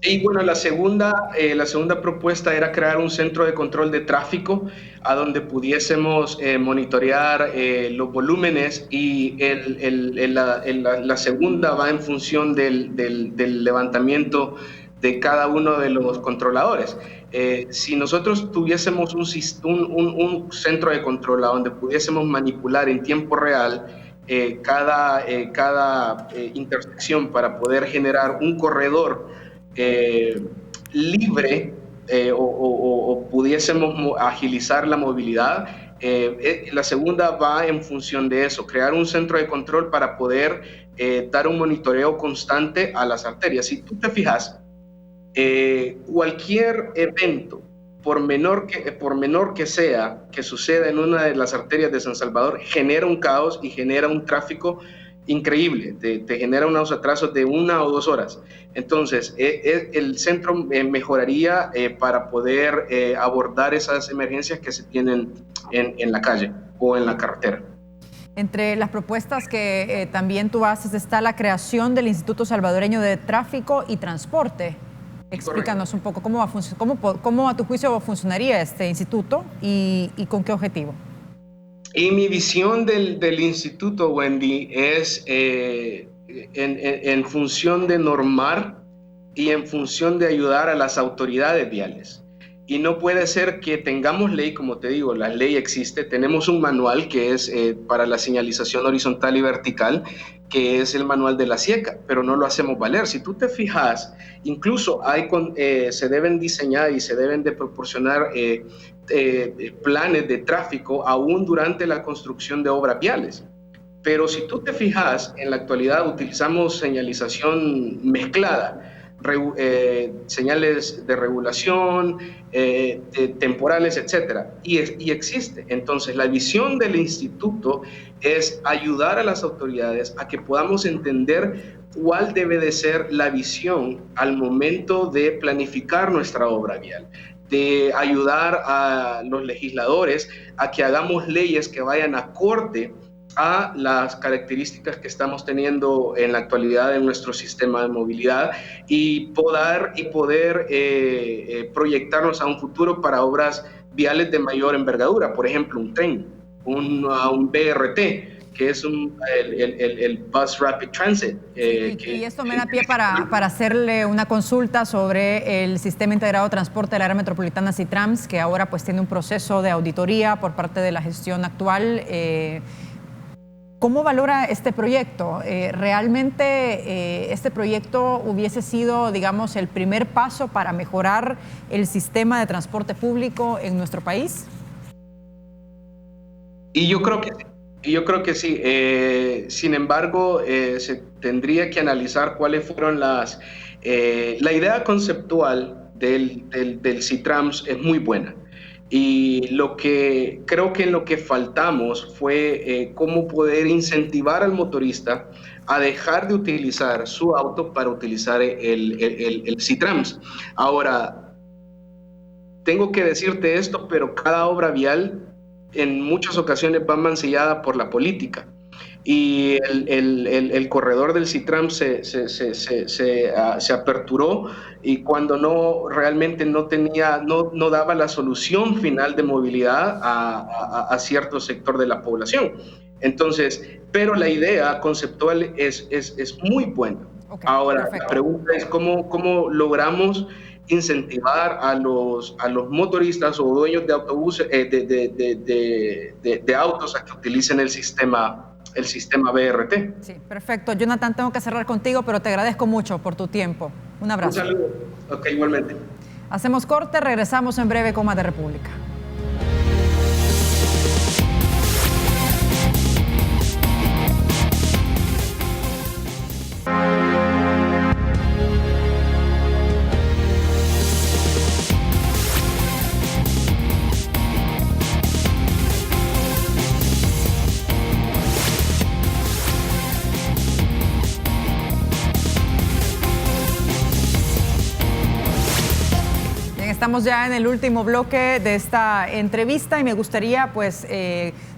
Y bueno, la segunda propuesta era crear un centro de control de tráfico a donde pudiésemos monitorear los volúmenes y la segunda va en función del levantamiento de cada uno de los controladores. Si nosotros tuviésemos un centro de control a donde pudiésemos manipular en tiempo real cada intersección para poder generar un corredor libre o pudiésemos agilizar la movilidad, la segunda va en función de eso, crear un centro de control para poder dar un monitoreo constante a las arterias. Si tú te fijas, cualquier evento, por menor que sea, que suceda en una de las arterias de San Salvador, genera un caos y genera un tráfico increíble, te genera unos atrasos de 1 o 2 horas. Entonces, el centro mejoraría para poder abordar esas emergencias que se tienen en la calle o en la carretera. Entre las propuestas que también tú haces está la creación del Instituto Salvadoreño de Tráfico y Transporte. Explícanos un poco cómo a tu juicio funcionaría este instituto y con qué objetivo. Y mi visión del instituto, Wendy, es en función de normar y en función de ayudar a las autoridades viales. y no puede ser que tengamos ley, como te digo, la ley existe, tenemos un manual que es para la señalización horizontal y vertical, que es el manual de la SIECA, pero no lo hacemos valer. Si tú te fijas, incluso se deben diseñar y se deben de proporcionar planes de tráfico aún durante la construcción de obras viales. Pero si tú te fijas, en la actualidad utilizamos señalización mezclada, señales de regulación, temporales, etcétera, y existe. Entonces, la visión del instituto es ayudar a las autoridades a que podamos entender cuál debe de ser la visión al momento de planificar nuestra obra vial, de ayudar a los legisladores a que hagamos leyes que vayan acorde a las características que estamos teniendo en la actualidad en nuestro sistema de movilidad y poder proyectarnos a un futuro para obras viales de mayor envergadura, por ejemplo, un tren, un BRT, que es el Bus Rapid Transit. Y esto me da pie para hacerle una consulta sobre el Sistema Integrado de Transporte del Área Metropolitana SITRAMS, que ahora pues tiene un proceso de auditoría por parte de la gestión actual. ¿Cómo valora este proyecto? ¿Realmente este proyecto hubiese sido, digamos, el primer paso para mejorar el sistema de transporte público en nuestro país? Y yo creo que sí. Sin embargo, se tendría que analizar cuáles fueron la idea conceptual del SITRAMS es muy buena. Y creo que en lo que faltamos fue cómo poder incentivar al motorista a dejar de utilizar su auto para utilizar el SITRAMS. Ahora, tengo que decirte esto, pero cada obra vial en muchas ocasiones va mancillada por la política. Y el corredor del SITRAMS se aperturó, y cuando realmente no daba la solución final de movilidad a cierto sector de la población. Entonces, pero la idea conceptual es muy buena. Okay, ahora, perfecto. La pregunta es cómo logramos incentivar a los motoristas o dueños de autobuses, de autos, a que utilicen el sistema BRT. Sí, perfecto. Jonathan, tengo que cerrar contigo, pero te agradezco mucho por tu tiempo. Un abrazo. Un saludo. Ok, igualmente. Hacemos corte, regresamos en breve con más de República. Estamos ya en el último bloque de esta entrevista y me gustaría pues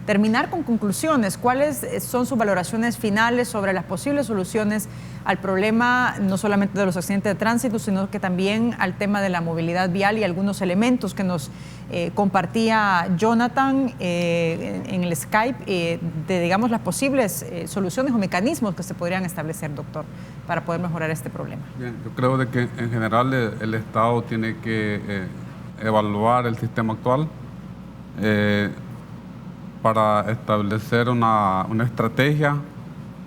terminar con conclusiones. ¿Cuáles son sus valoraciones finales sobre las posibles soluciones al problema no solamente de los accidentes de tránsito, sino que también al tema de la movilidad vial y algunos elementos que nos compartía Jonathan en el Skype de, digamos, las posibles soluciones o mecanismos que se podrían establecer, doctor, para poder mejorar este problema? Bien, yo creo de que en general el Estado tiene que evaluar el sistema actual para establecer una estrategia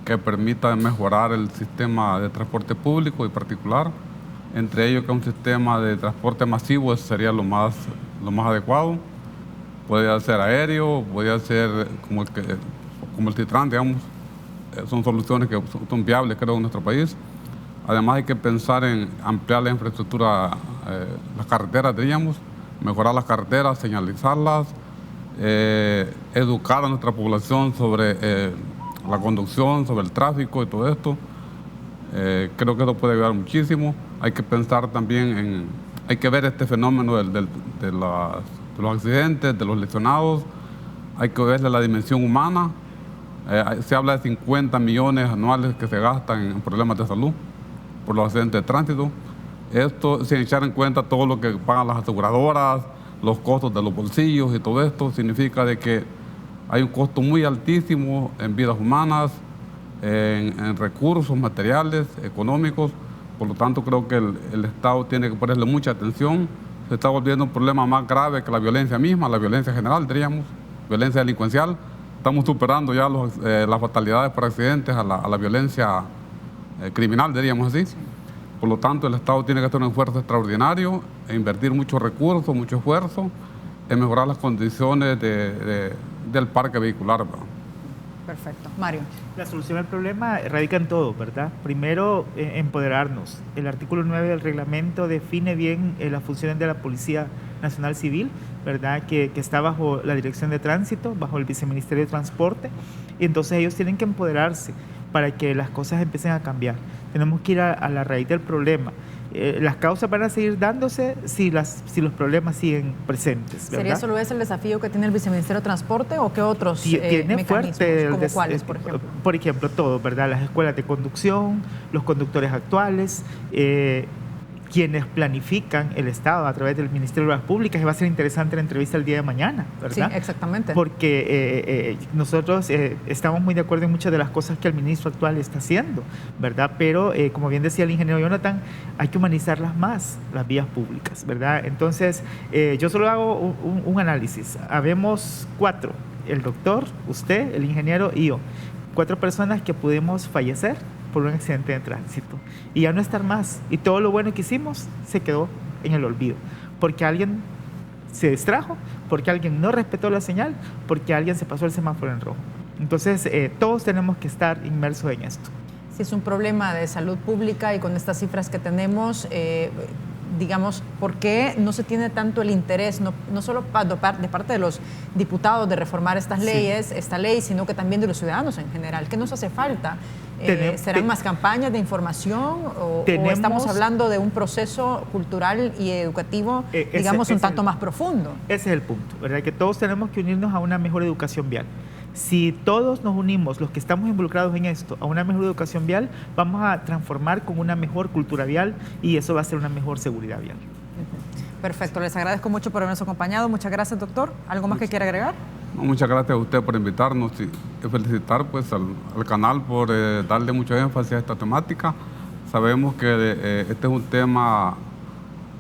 que permita mejorar el sistema de transporte público y particular, entre ellos que un sistema de transporte masivo sería lo más adecuado. Puede ser aéreo, puede ser como el SITRAMS, digamos. Son soluciones que son viables, creo, en nuestro país. Además hay que pensar en ampliar la infraestructura, las carreteras, diríamos, mejorar las carreteras, señalizarlas, educar a nuestra población sobre la conducción, sobre el tráfico y todo esto. Creo que eso puede ayudar muchísimo. Hay que pensar también hay que ver este fenómeno de los accidentes, de los lesionados. Hay que verle la dimensión humana. Se habla de 50 millones anuales que se gastan en problemas de salud por los accidentes de tránsito. Esto, sin echar en cuenta todo lo que pagan las aseguradoras, los costos de los bolsillos y todo esto, significa de que hay un costo muy altísimo en vidas humanas, en recursos materiales, económicos. Por lo tanto, creo que el Estado tiene que ponerle mucha atención se está volviendo un problema más grave que la violencia misma, la violencia general, diríamos, violencia delincuencial. Estamos superando ya las fatalidades por accidentes a la violencia criminal, diríamos así. Por lo tanto, el Estado tiene que hacer un esfuerzo extraordinario e invertir muchos recursos, mucho esfuerzo en mejorar las condiciones del parque vehicular, ¿verdad? Perfecto. Mario. La solución al problema radica en todo, ¿verdad? Primero, empoderarnos. El artículo 9 del reglamento define bien las funciones de la Policía Nacional Civil, ¿verdad? Que está bajo la Dirección de Tránsito, bajo el Viceministerio de Transporte. Y entonces ellos tienen que empoderarse para que las cosas empiecen a cambiar. Tenemos que ir a la raíz del problema. Las causas van a seguir dándose si los problemas siguen presentes, ¿verdad? ¿Sería solo ese el desafío que tiene el Viceministerio de Transporte o qué otros tiene mecanismos? fuerte ¿Como cuáles, por ejemplo? Por ejemplo, todo, ¿verdad? Las escuelas de conducción, los conductores actuales, quienes planifican el Estado a través del Ministerio de Obras Públicas, y va a ser interesante la entrevista el día de mañana, ¿verdad? Sí, exactamente. Porque nosotros estamos muy de acuerdo en muchas de las cosas que el ministro actual está haciendo, ¿verdad? Pero, como bien decía el ingeniero Jonathan, hay que humanizarlas más, las vías públicas, ¿verdad? Entonces, yo solo hago un análisis. Habemos 4, el doctor, usted, el ingeniero y yo. 4 personas que pudimos fallecer por un accidente de tránsito y ya no estar más, y todo lo bueno que hicimos se quedó en el olvido porque alguien se distrajo, porque alguien no respetó la señal, porque alguien se pasó el semáforo en rojo. Entonces todos tenemos que estar inmersos en esto. Si es un problema de salud pública y con estas cifras que tenemos, digamos, ¿por qué no se tiene tanto el interés, no solo de parte de los diputados de reformar estas leyes, esta ley, sino que también de los ciudadanos en general? ¿Qué nos hace falta? ¿Serán más campañas de información o estamos hablando de un proceso cultural y educativo, digamos, un tanto más profundo? Ese es el punto, ¿verdad? Que todos tenemos que unirnos a una mejor educación vial. Si todos nos unimos, los que estamos involucrados en esto, a una mejor educación vial, vamos a transformar con una mejor cultura vial y eso va a ser una mejor seguridad vial. Perfecto, les agradezco mucho por habernos acompañado. Muchas gracias, doctor. ¿Algo más que quiera agregar? No, muchas gracias a usted por invitarnos y felicitar pues, al canal por darle mucho énfasis a esta temática. Sabemos que este es un tema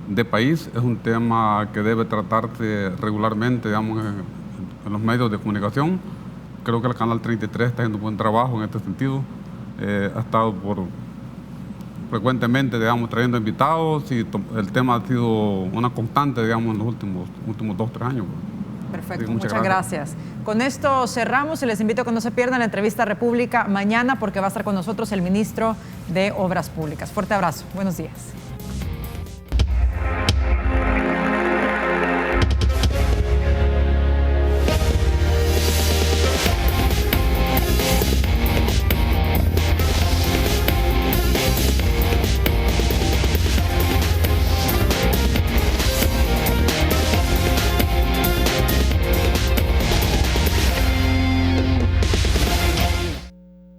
de país, es un tema que debe tratarse regularmente, digamos, en los medios de comunicación. Creo que el Canal 33 está haciendo un buen trabajo en este sentido. Ha estado frecuentemente, digamos, trayendo invitados y el tema ha sido una constante, digamos, en los últimos 2 o 3 años. Perfecto, muchas gracias. Con esto cerramos y les invito a que no se pierdan la entrevista a República mañana porque va a estar con nosotros el ministro de Obras Públicas. Fuerte abrazo, buenos días.